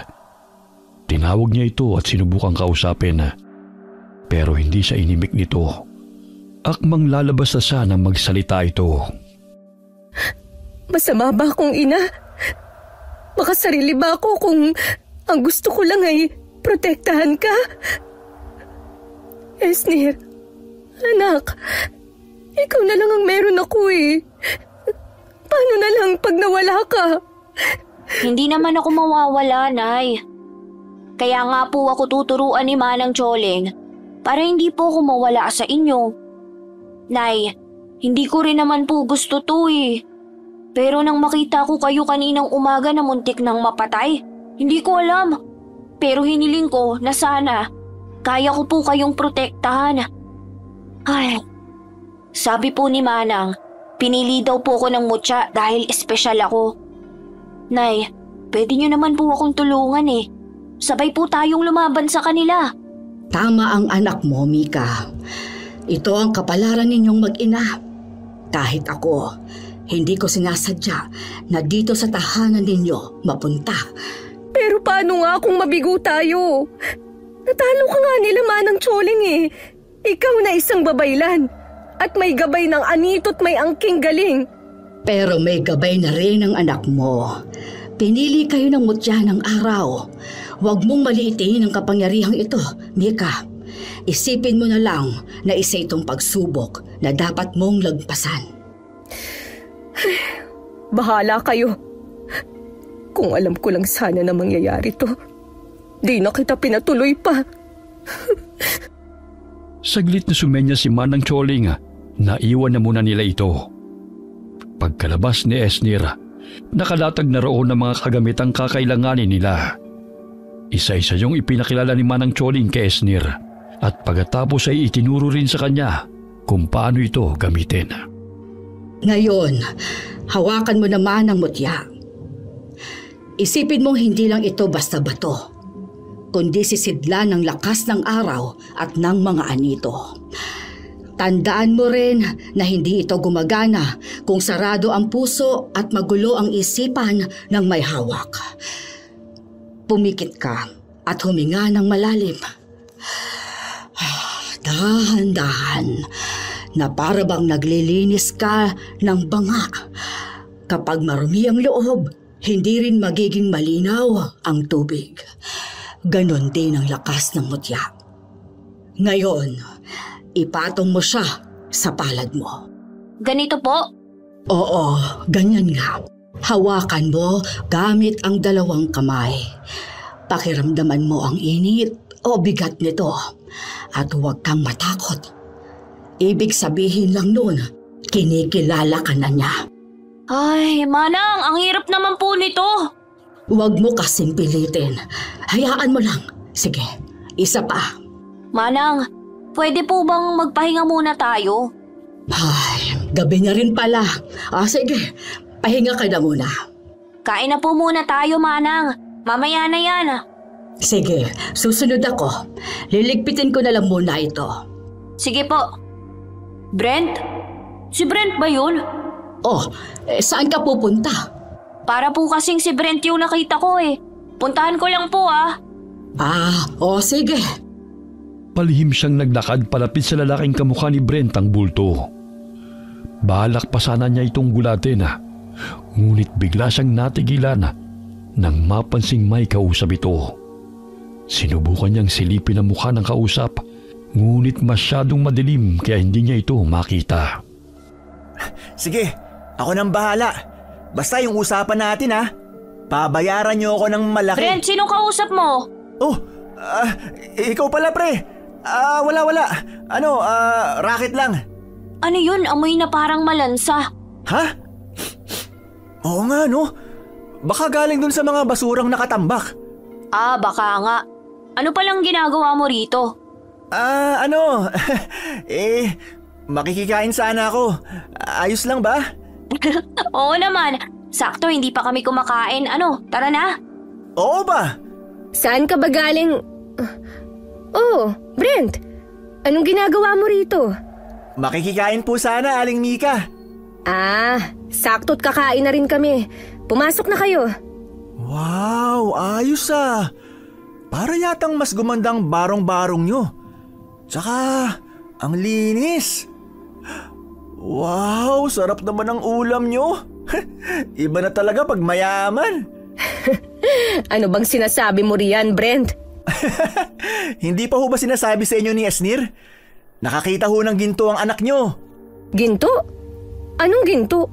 Tinawag niya ito at sinubukang kausapin. Pero hindi siya inimik nito. Akmang lalabas na sana magsalita ito. Masama ba akong ina? Makasarili ba ako kung ang gusto ko lang ay protektahan ka? Esnir, anak, ikaw na lang ang meron ako eh. Paano na lang pag nawala ka? Hindi naman ako mawawala, Nay. Kaya nga po ako tuturuan ni Manang Choling para hindi po ako mawala sa inyo. Nay, hindi ko rin naman po gusto to eh. Pero nang makita ko kayo kaninang umaga na muntik nang mapatay, hindi ko alam. Pero hiniling ko na sana kaya ko po kayong protektahan. Ay, sabi po ni Manang, pinili daw po ako ng mutya dahil espesyal ako. Nay, pwede niyo naman po akong tulungan eh. Sabay po tayong lumaban sa kanila. Tama ang anak mo, Mika. Ito ang kapalaran ninyong mag-ina. Kahit ako, hindi ko sinasadya na dito sa tahanan ninyo mapunta. Pero paano nga kung mabigo tayo? Natalo ka nga nila Manang Choling eh. Ikaw na isang babaylan. At may gabay ng anito't may angking galing. Pero may gabay na rin ang anak mo. Pinili kayo ng mutya ng araw. Huwag mong maliitin ang kapangyarihang ito, Mika. Isipin mo na lang na isa itong pagsubok na dapat mong lagpasan. Bahala kayo. Kung alam ko lang sana na mangyayari to, di na kita pinatuloy pa. Saglit na sumenya si Manang Choling. Naiwan na muna nila ito. Pagkalabas ni Esnir, nakalatag na roon ng mga kagamitang kakailanganin nila. Isa-isa yung ipinakilala ni Manang Choling kay Esnir at pagkatapos ay itinuro rin sa kanya kung paano ito gamitin. Ngayon, hawakan mo naman ang mutya. Isipin mong hindi lang ito basta bato, kundi sisidla ng lakas ng araw at ng mga anito. Tandaan mo rin na hindi ito gumagana kung sarado ang puso at magulo ang isipan ng may hawak. Pumikit ka at huminga ng malalim. Dahan-dahan na para bang naglilinis ka ng banga. Kapag marumi ang loob, hindi rin magiging malinaw ang tubig. Ganon din ang lakas ng mutya. Ngayon, ipatong mo siya sa palad mo. Ganito po? Oo, ganyan nga. Hawakan mo gamit ang dalawang kamay. Pakiramdaman mo ang init o bigat nito at huwag kang matakot. Ibig sabihin lang nun, kinikilala ka na niya. Ay, Manang, ang hirap naman po nito. Huwag mo kasing pilitin. Hayaan mo lang. Sige, isa pa. Manang, pwede po bang magpahinga muna tayo? Ay, gabi na rin pala. Sige, pahinga ka na muna. Kain na po muna tayo, Manang. Mamaya na yan. Sige, susunod ako. Liligpitin ko na lang muna ito. Sige po. Brent? Si Brent ba yun? Oh, saan ka pupunta? Para po kasing si Brent yung nakita ko eh. Puntahan ko lang po ah. Sige. Palihim siyang naglakad palapit sa lalaking kamukha ni Brent ang bulto. Balak pa sana niya itong gulatin ngunit bigla siyang natigilan nang mapansing may kausap ito. Sinubukan niyang silipin ang mukha ng kausap ngunit masyadong madilim kaya hindi niya ito makita. Sige, ako nang bahala. Basta yung usapan natin pabayaran niyo ako ng malaki. Brent, sinong kausap mo? Oh, ikaw pala pre. Wala. Racket lang. Ano yun? Amoy na parang malansa. Ha? Oo nga no. Baka galing dun sa mga basurang nakatambak. Baka nga. Ano palang ginagawa mo rito? Makikikain sana ako. Ayos lang ba? Oo naman. Sakto, hindi pa kami kumakain. Tara na. Oo ba? Saan ka ba galing? Brent. Anong ginagawa mo rito? Makikikain po sana, Aling Mika. Sakto't kakain na rin kami. Pumasok na kayo. Wow, ayos Para yatang mas gumandang barong-barong nyo. Tsaka, ang linis. Wow, sarap naman ang ulam nyo. Iba na talaga pag mayaman. Ano bang sinasabi mo riyan, Brent? Hindi pa ho ba sinasabi sa inyo ni Esnir? Nakakita ho ng ginto ang anak nyo. Ginto? Anong ginto?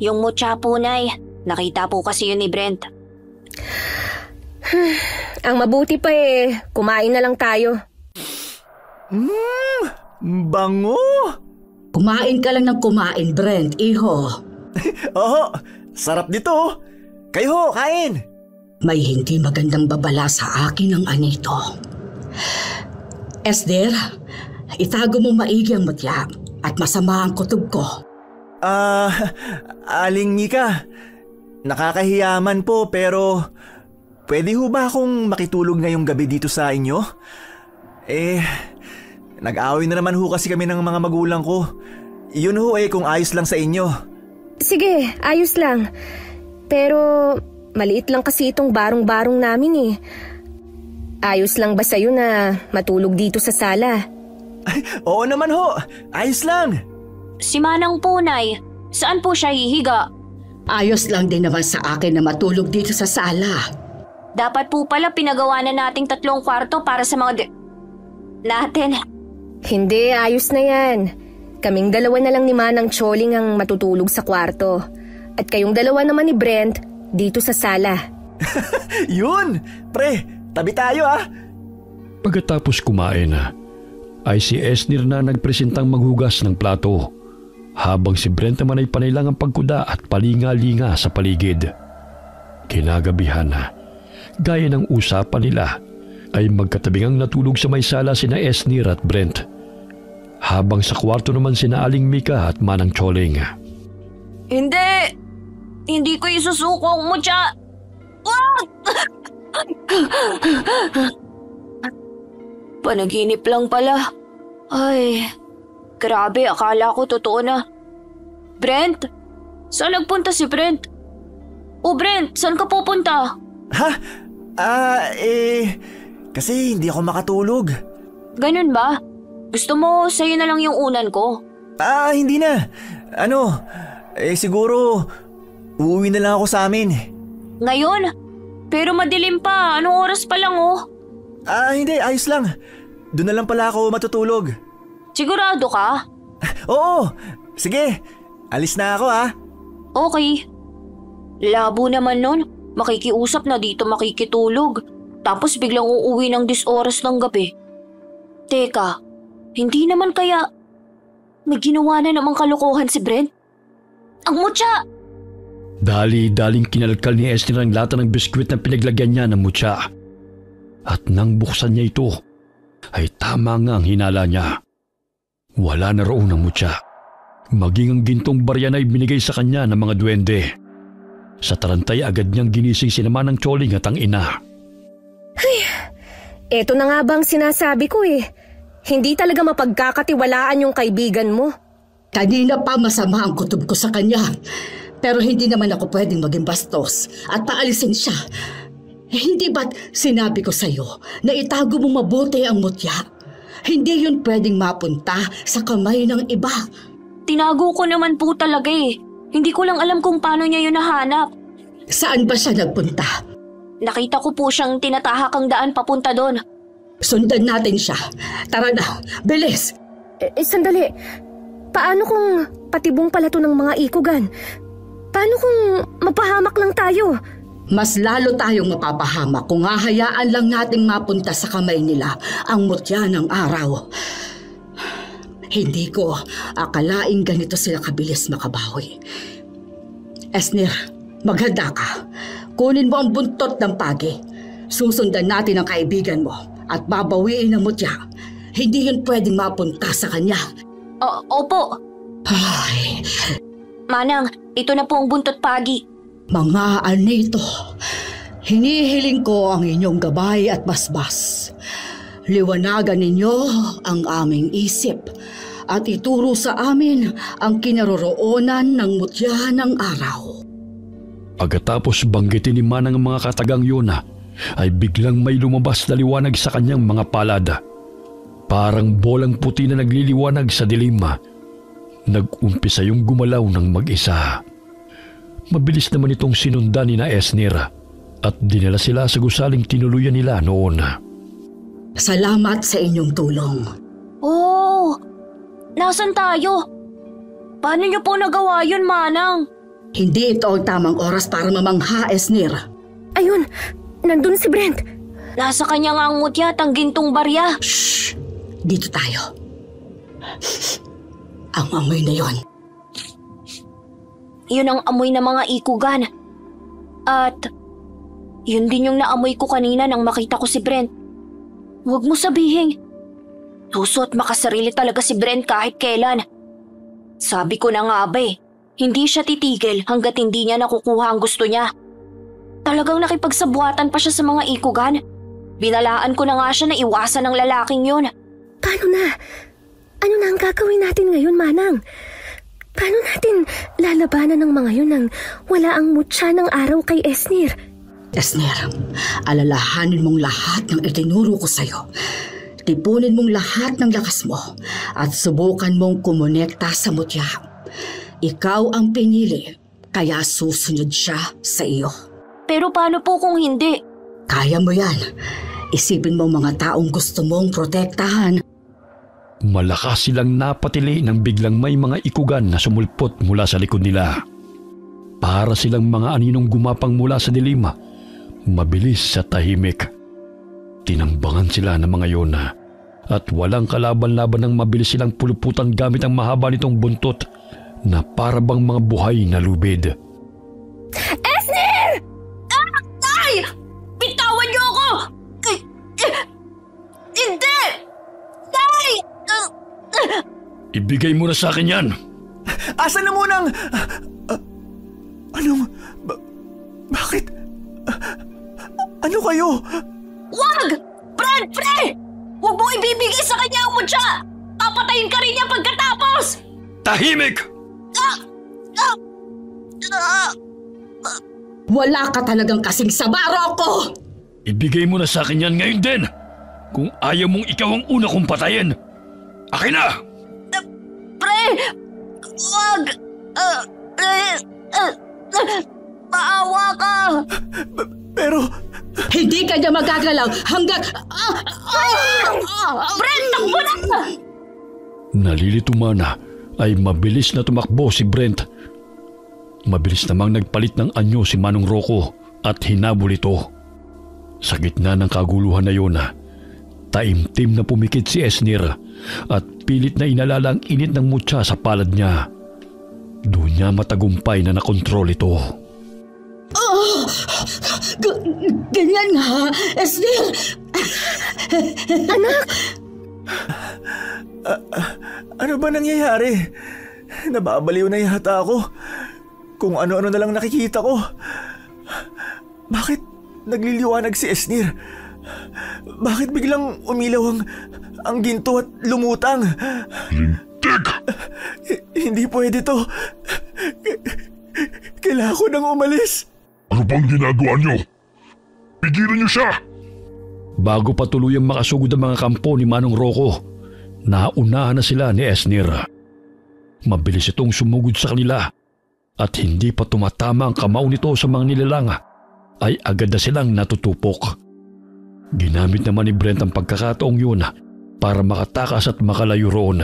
Yung mutya po, Nay. Nakita po kasi yun ni Brent. Ang mabuti pa kumain na lang tayo. Bango! Kumain ka lang ng kumain, Brent, iho. Oo, sarap dito. Kayo ho, kain. May hindi magandang babala sa akin ang anito. Esder, itago mo maigi ang mutya at masama ang kutob ko. Aling Mika, nakakahiyaman po pero pwede ho ba akong makitulog ngayong gabi dito sa inyo? Nag-away na naman ho kasi kami ng mga magulang ko. Yun ho kung ayos lang sa inyo. Sige, ayos lang. Pero maliit lang kasi itong barong-barong namin Ayos lang ba sa'yo na matulog dito sa sala? Ay, oo naman ho, ayos lang. Si Manang po, Nay. Saan po siya hihiga? Ayos lang din naman sa akin na matulog dito sa sala. Dapat po pala pinagawa na nating 3 kwarto para sa mga natin. Hindi, ayos na yan. Kaming dalawa na lang ni Manang Choling ang matutulog sa kwarto. At kayong dalawa naman ni Brent dito sa sala. Yun! Pre, tabi tayo Pagkatapos kumain ay si Esnir na nagpresentang maghugas ng plato, habang si Brent naman ay panay ang pagkuda at palinga-linga sa paligid. Kinagabihan gaya ng usapan nila, ay magkatabingang natulog sa may sala sina Esnir at Brent, habang sa kwarto naman sina Aling Mika at Manang Choling. Hindi ko isusuko ang mutya. Panaginip lang pala. Ay, grabe, akala ko totoo na. Brent? Saan nagpunta si Brent? O Brent, saan ka pupunta? Ha? Kasi hindi ako makatulog. Ganun ba? Gusto mo sa'yo na lang yung unan ko? Hindi na. Siguro uuwi na lang ako sa amin. Ngayon? Pero madilim pa, anong oras pa lang oh? Hindi, ayos lang. Doon na lang pala ako matutulog. Sigurado ka? Oo, sige. Alis na ako Okay. Labo naman nun, makikiusap na dito makikitulog. Tapos biglang uuwi ng 10 oras ng gabi. Teka, hindi naman kaya may ginawa na namang kalokohan si Brent? Ang mutya! Dali-daling kinalkal ni Esner ang lata ng biskwit na pinaglagyan niya ng mutya. At nang buksan niya ito, ay tama nga ang hinala niya. Wala na roon ang mutya. Maging ang gintong barya na ibinigay sa kanya ng mga duwende. Sa tarantay agad niyang ginising si naman ng Choling at ang ina. Ay, eto na nga bang sinasabi ko eh. Hindi talaga mapagkakatiwalaan yung kaibigan mo. Kanina pa masama ang kutob ko sa kanya. Pero hindi naman ako pwedeng maging bastos at paalisin siya. Hindi ba't sinabi ko sa'yo na itago mo mabuti ang mutya? Hindi yun pwedeng mapunta sa kamay ng iba. Tinago ko naman po talaga eh. Hindi ko lang alam kung paano niya yun nahanap. Saan ba siya nagpunta? Nakita ko po siyang tinatahak ang daan papunta doon. Sundan natin siya. Tara na, bilis! Sandali. Paano kung patibong pala to ng mga ikugan? Paano kung mapahamak lang tayo? Mas lalo tayong mapapahamak kung hahayaan lang nating mapunta sa kamay nila ang mutya ng araw. Hindi ko akalaing ganito sila kabilis makabawi. Esner, maghanda ka. Kunin mo ang buntot ng pagi. Susundan natin ang kaibigan mo at babawiin ang mutya. Hindi yun pwedeng mapunta sa kanya. Opo. Ay, Manang, ito na po ang buntot pagi. mga anito, hinihiling ko ang inyong gabay at basbas. Liwanagan ninyo ang aming isip at ituro sa amin ang kinaroroonan ng mutya ng araw. Pagkatapos banggitin ni Manang ang mga katagang yun ay biglang may lumabas na liwanag sa kanyang mga palad. Parang bolang puti na nagliliwanag sa dilim. Nag-umpisa yung gumalaw ng mag-isa. Mabilis naman itong sinundan ni na Esner at dinala sila sa gusaling tinuluyan nila noon. Salamat sa inyong tulong. Oh, nasan tayo? Paano niyo po nagawa yun, Manang? Hindi ito ang tamang oras para mamangha, Esner. Ayun, nandun si Brent. Nasa kanya nga ang mutya at ang gintong barya. Shh! Dito tayo. Ang amoy na yon. Yun ang amoy ng mga ikugan. At yun din yung naamoy ko kanina nang makita ko si Brent. Huwag mo sabihin. Suso at makasarili talaga si Brent kahit kailan. Sabi ko na nga ba hindi siya titigil hanggat hindi niya nakukuha ang gusto niya. Talagang nakipagsabuatan pa siya sa mga ikugan. Binalaan ko na nga siya na iwasan ng lalaking yun. Paano na? Ano na ang gagawin natin ngayon, Manang? Paano natin lalabanan ng mga yun nang wala ang mutya ng araw kay Esner? Esner, alalahanin mong lahat ng itinuro ko sa'yo. Tipunin mong lahat ng lakas mo at subukan mong kumonekta sa mutya. Ikaw ang pinili, kaya susunod siya sa iyo. Pero paano po kung hindi? Kaya mo yan. Isipin mo mga taong gusto mong protektahan. Malakas silang napatili nang biglang may mga ikugan na sumulpot mula sa likod nila. Para silang mga aninong gumapang mula sa dilim, mabilis sa tahimik. Tinambangan sila ng mga yun at walang kalaban-laban ng mabilis silang puluputan gamit ang mahaba nitong buntot na para bang mga buhay na lubid. Esner! Ay! Bitawan niyo ako! Hindi! Ay! Ibigay mo na sa akin yan! Asan na munang... Bakit? Ano kayo? Wag! Brent, pre! Huwag mo ibibigay sa kanya ang mutya! Papatayin ka rin niya pagkatapos! Tahimik! Wala ka talagang kasing saba, Rocco! Ibigay mo na sa akin yan ngayon din! Kung ayaw mong ikaw ang una kong patayin! Akin na! Pre! Wag! Maawa ka! Pero... Hindi ka niya magagalaw hanggang... Brent, takbo na! Nalilito man ay mabilis na tumakbo si Brent. Mabilis namang nagpalit ng anyo si Manong Rocco at hinabol ito. Sa gitna ng kaguluhan na yun, taimtim na pumikit si Esnir at pilit na inalala ang init ng mutya sa palad niya. Doon niya matagumpay na nakontrol ito. Ganyan nga, Esnir! Anak! Ano ba nangyayari? Nababaliw na yata ako. Kung ano-ano na lang nakikita ko. Bakit nagliliwanag si Esnir? Bakit biglang umilaw ang ginto at lumutang? Lintik! Hindi pwede to. Kailangan ko nang umalis. Ano bang ginagawa niyo? Pigilan niyo siya! Bago pa tuluyang makasugod ang mga kampo ni Manong Rocco, naunahan na sila ni Esnir. Mabilis itong sumugod sa kanila at hindi pa tumatama ang kamao nito sa mga nilalang ay agad na silang natutupok. Ginamit naman ni Brent ang pagkakataong yun para makatakas at makalayo roon.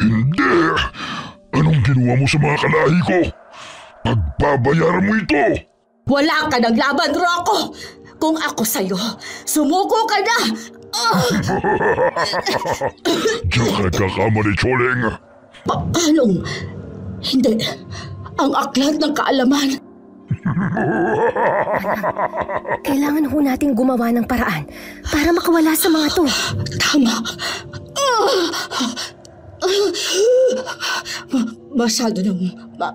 Hindi! Anong ginawa mo sa mga kalahi ko? Pagbabayaran mo ito! Wala ka ng laban, Rocco! Kung ako sa'yo, sumuko ka na! Diyan ka nagkakamali, Choleng! Paanong? Hindi. Ang aklat ng kaalaman. Kailangan ho nating gumawa ng paraan para makawala sa mga to. Tama. Masyado nang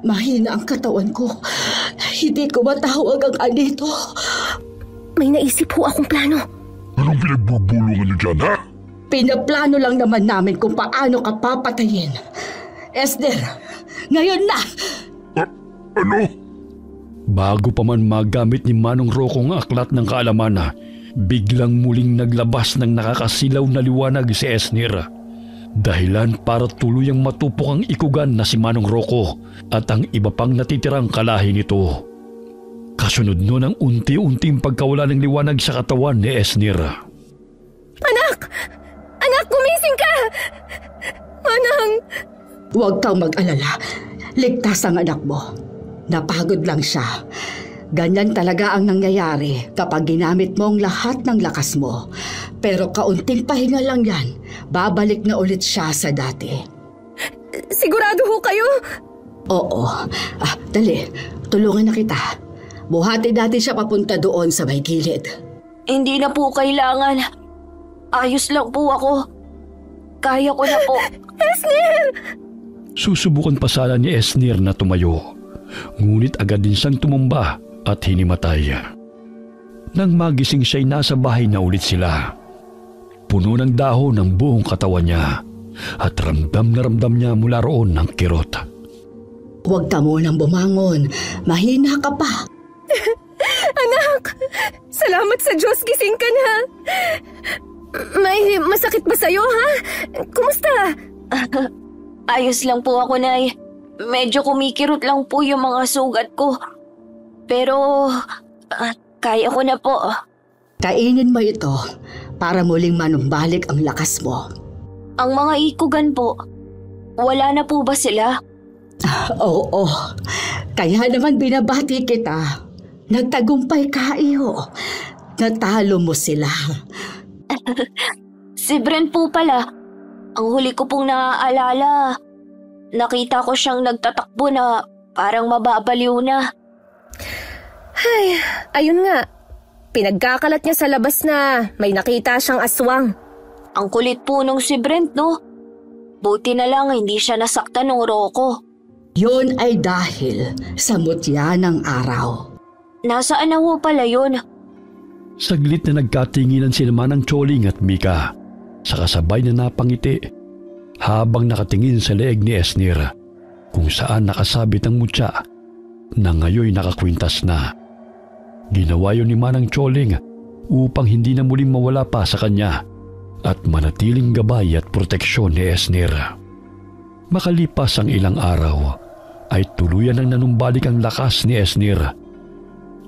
mahina ang katawan ko. Hindi ko matawag ang anito. May naisip ho akong plano. Anong pinagbubulungan niyo dyan, ha? Pinaplano lang naman namin kung paano ka papatayin. Esnir, ngayon na! Ano? Bago pa man magamit ni Manong Rocco ang aklat ng kaalaman, biglang muling naglabas ng nakakasilaw na liwanag si Esnir. Dahilan para tuluyang matupok ang ikugan na si Manong Rocco at ang iba pang natitirang kalahi nito. Kasunod nun ang unti-unting pagkawala ng liwanag sa katawan ni Esnir. Anak! Anak, gumising ka! Manang! Huwag kang mag-alala. Ligtas ang anak mo. Napagod lang siya. Ganyan talaga ang nangyayari kapag ginamit mo ang lahat ng lakas mo. Pero kaunting pahinga lang yan. Babalik na ulit siya sa dati. Sigurado ho kayo? Oo. Dali. Tulungan na kita. Buhatin natin siya papunta doon sa may gilid. Hindi na po kailangan. Ayos lang po ako. Kaya ko na po. Esnir! Susubukan pa sana ni Esnir na tumayo. Ngunit agad din siyang tumumba at hinimatay. Nang magising siya'y nasa bahay na ulit sila. Puno ng dahon ang buong katawan niya at ramdam na ramdam niya mula roon ng kirot. Huwag ka munang bumangon. Mahina ka pa. Anak! Salamat sa Diyos, gising ka na. May masakit ba sa'yo, ha? Kumusta? Ayos lang po ako, Nay. Medyo kumikirot lang po yung mga sugat ko. Pero kaya ko na po. Kainin mo ito para muling manumbalik ang lakas mo. Ang mga ikugan po, wala na po ba sila? Oo. Kaya naman binabati kita. Nagtagumpay ka, iho. Natalo mo sila. Si Brent po pala. Ang huli ko pong naaalala, nakita ko siyang nagtatakbo na parang mababaliw na. Ay, ayun nga. Pinagkakalat niya sa labas na may nakita siyang aswang. Ang kulit po nung si Brent, no? Buti na lang hindi siya nasaktan ng Rocco. Yun ay dahil sa mutya ng araw. Nasaan na ho pala yun? Saglit na nagkatinginan sila Manang Choling at Mika sa kasabay na napangiti habang nakatingin sa leeg ni Esnir kung saan nakasabit ang mutya na ngayon nakakwintas na. Ginawa yun ni Manang Choling upang hindi na muling mawala pa sa kanya at manatiling gabay at proteksyon ni Esnir. Makalipas ang ilang araw ay tuluyan ang nanumbalik ang lakas ni Esnir.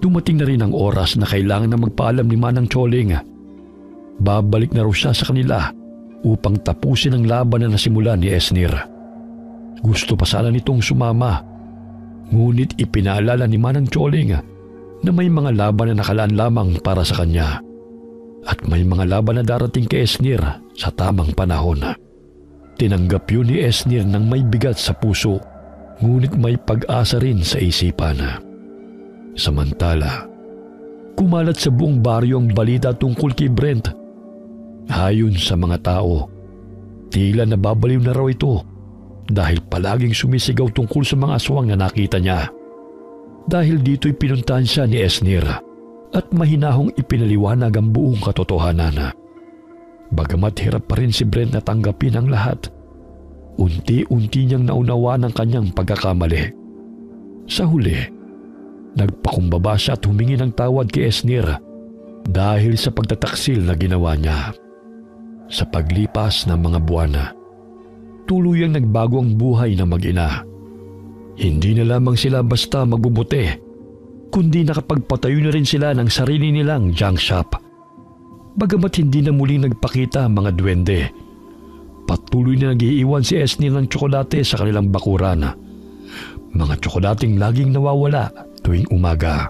Dumating na rin ang oras na kailangan na magpaalam ni Manang Choling. Babalik na raw siya sa kanila upang tapusin ang laban na nasimula ni Esnir. Gusto pa sana nitong sumama, ngunit ipinaalala ni Manang Choling na may mga laban na nakalaan lamang para sa kanya at may mga laban na darating kay Esnir sa tamang panahon. Tinanggap yun ni Esnir ng may bigat sa puso, ngunit may pag-asa rin sa isipan. Samantala, kumalat sa buong baryo ang balita tungkol kay Brent. Ayon sa mga tao, tila nababaliw na raw ito dahil palaging sumisigaw tungkol sa mga aswang na nakita niya. Dahil dito'y pinuntahan siya ni Esnir at mahinahong ipinaliwanag ang buong katotohanan. Bagamat hirap pa rin si Brent na tanggapin ang lahat, unti-unti niyang naunawaan ang kanyang pagkakamali. Sa huli, nagpakumbaba siya at humingi ng tawad kay Esnir dahil sa pagtataksil na ginawa niya. Sa paglipas ng mga buwan, tuluyang nagbago ang buhay ng mag-ina. Hindi na lamang sila basta magbubuti, kundi nakapagpatayo na rin sila ng sarili nilang junk shop. Bagamat hindi na muling nagpakita ang mga duwende, patuloy na nag-iiwan si Esnir ng tsokolate sa kanilang bakuran. Mga tsokolating laging nawawala tuwing umaga.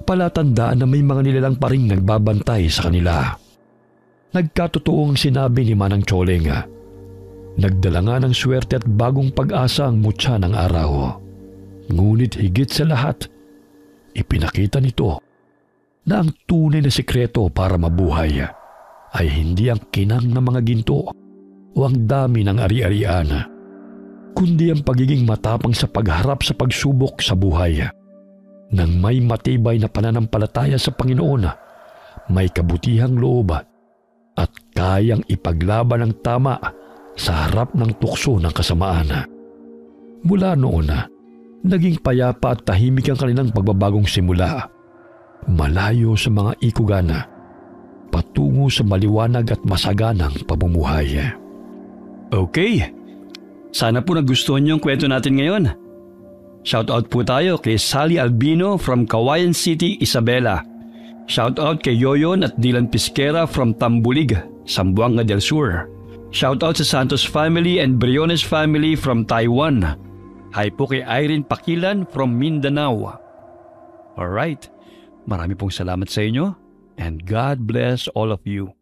Palatandaan na may mga nilalang pa ring nagbabantay sa kanila. Nagkatotoo ang sinabi ni Manang Choling. Nagdala nga ng swerte at bagong pag-asa ang mutya ng araw. Ngunit higit sa lahat, ipinakita nito na ang tunay na sikreto para mabuhay ay hindi ang kinang ng mga ginto o ang dami ng ari-arian, kundi ang pagiging matapang sa pagharap sa pagsubok sa buhay. Nang may matibay na pananampalataya sa Panginoon, may kabutihang loob at kayang ipaglaban ang tama sa harap ng tukso ng kasamaan. Mula noon, naging payapa at tahimik ang kanilang pagbabagong simula. Malayo sa mga ikugan, patungo sa maliwanag at masaganang pamumuhay. Okay, sana po nagustuhan niyo ang kwento natin ngayon. Shoutout po tayo kay Sally Albino from Kawayan City, Isabela. Shoutout kay Yoyon at Dylan Pisquera from Tambulig, Zamboanga del Sur. Shoutout sa Santos family and Briones family from Taiwan. Hi po kay Irene Pakilan from Mindanao. Alright, marami pong salamat sa inyo and God bless all of you.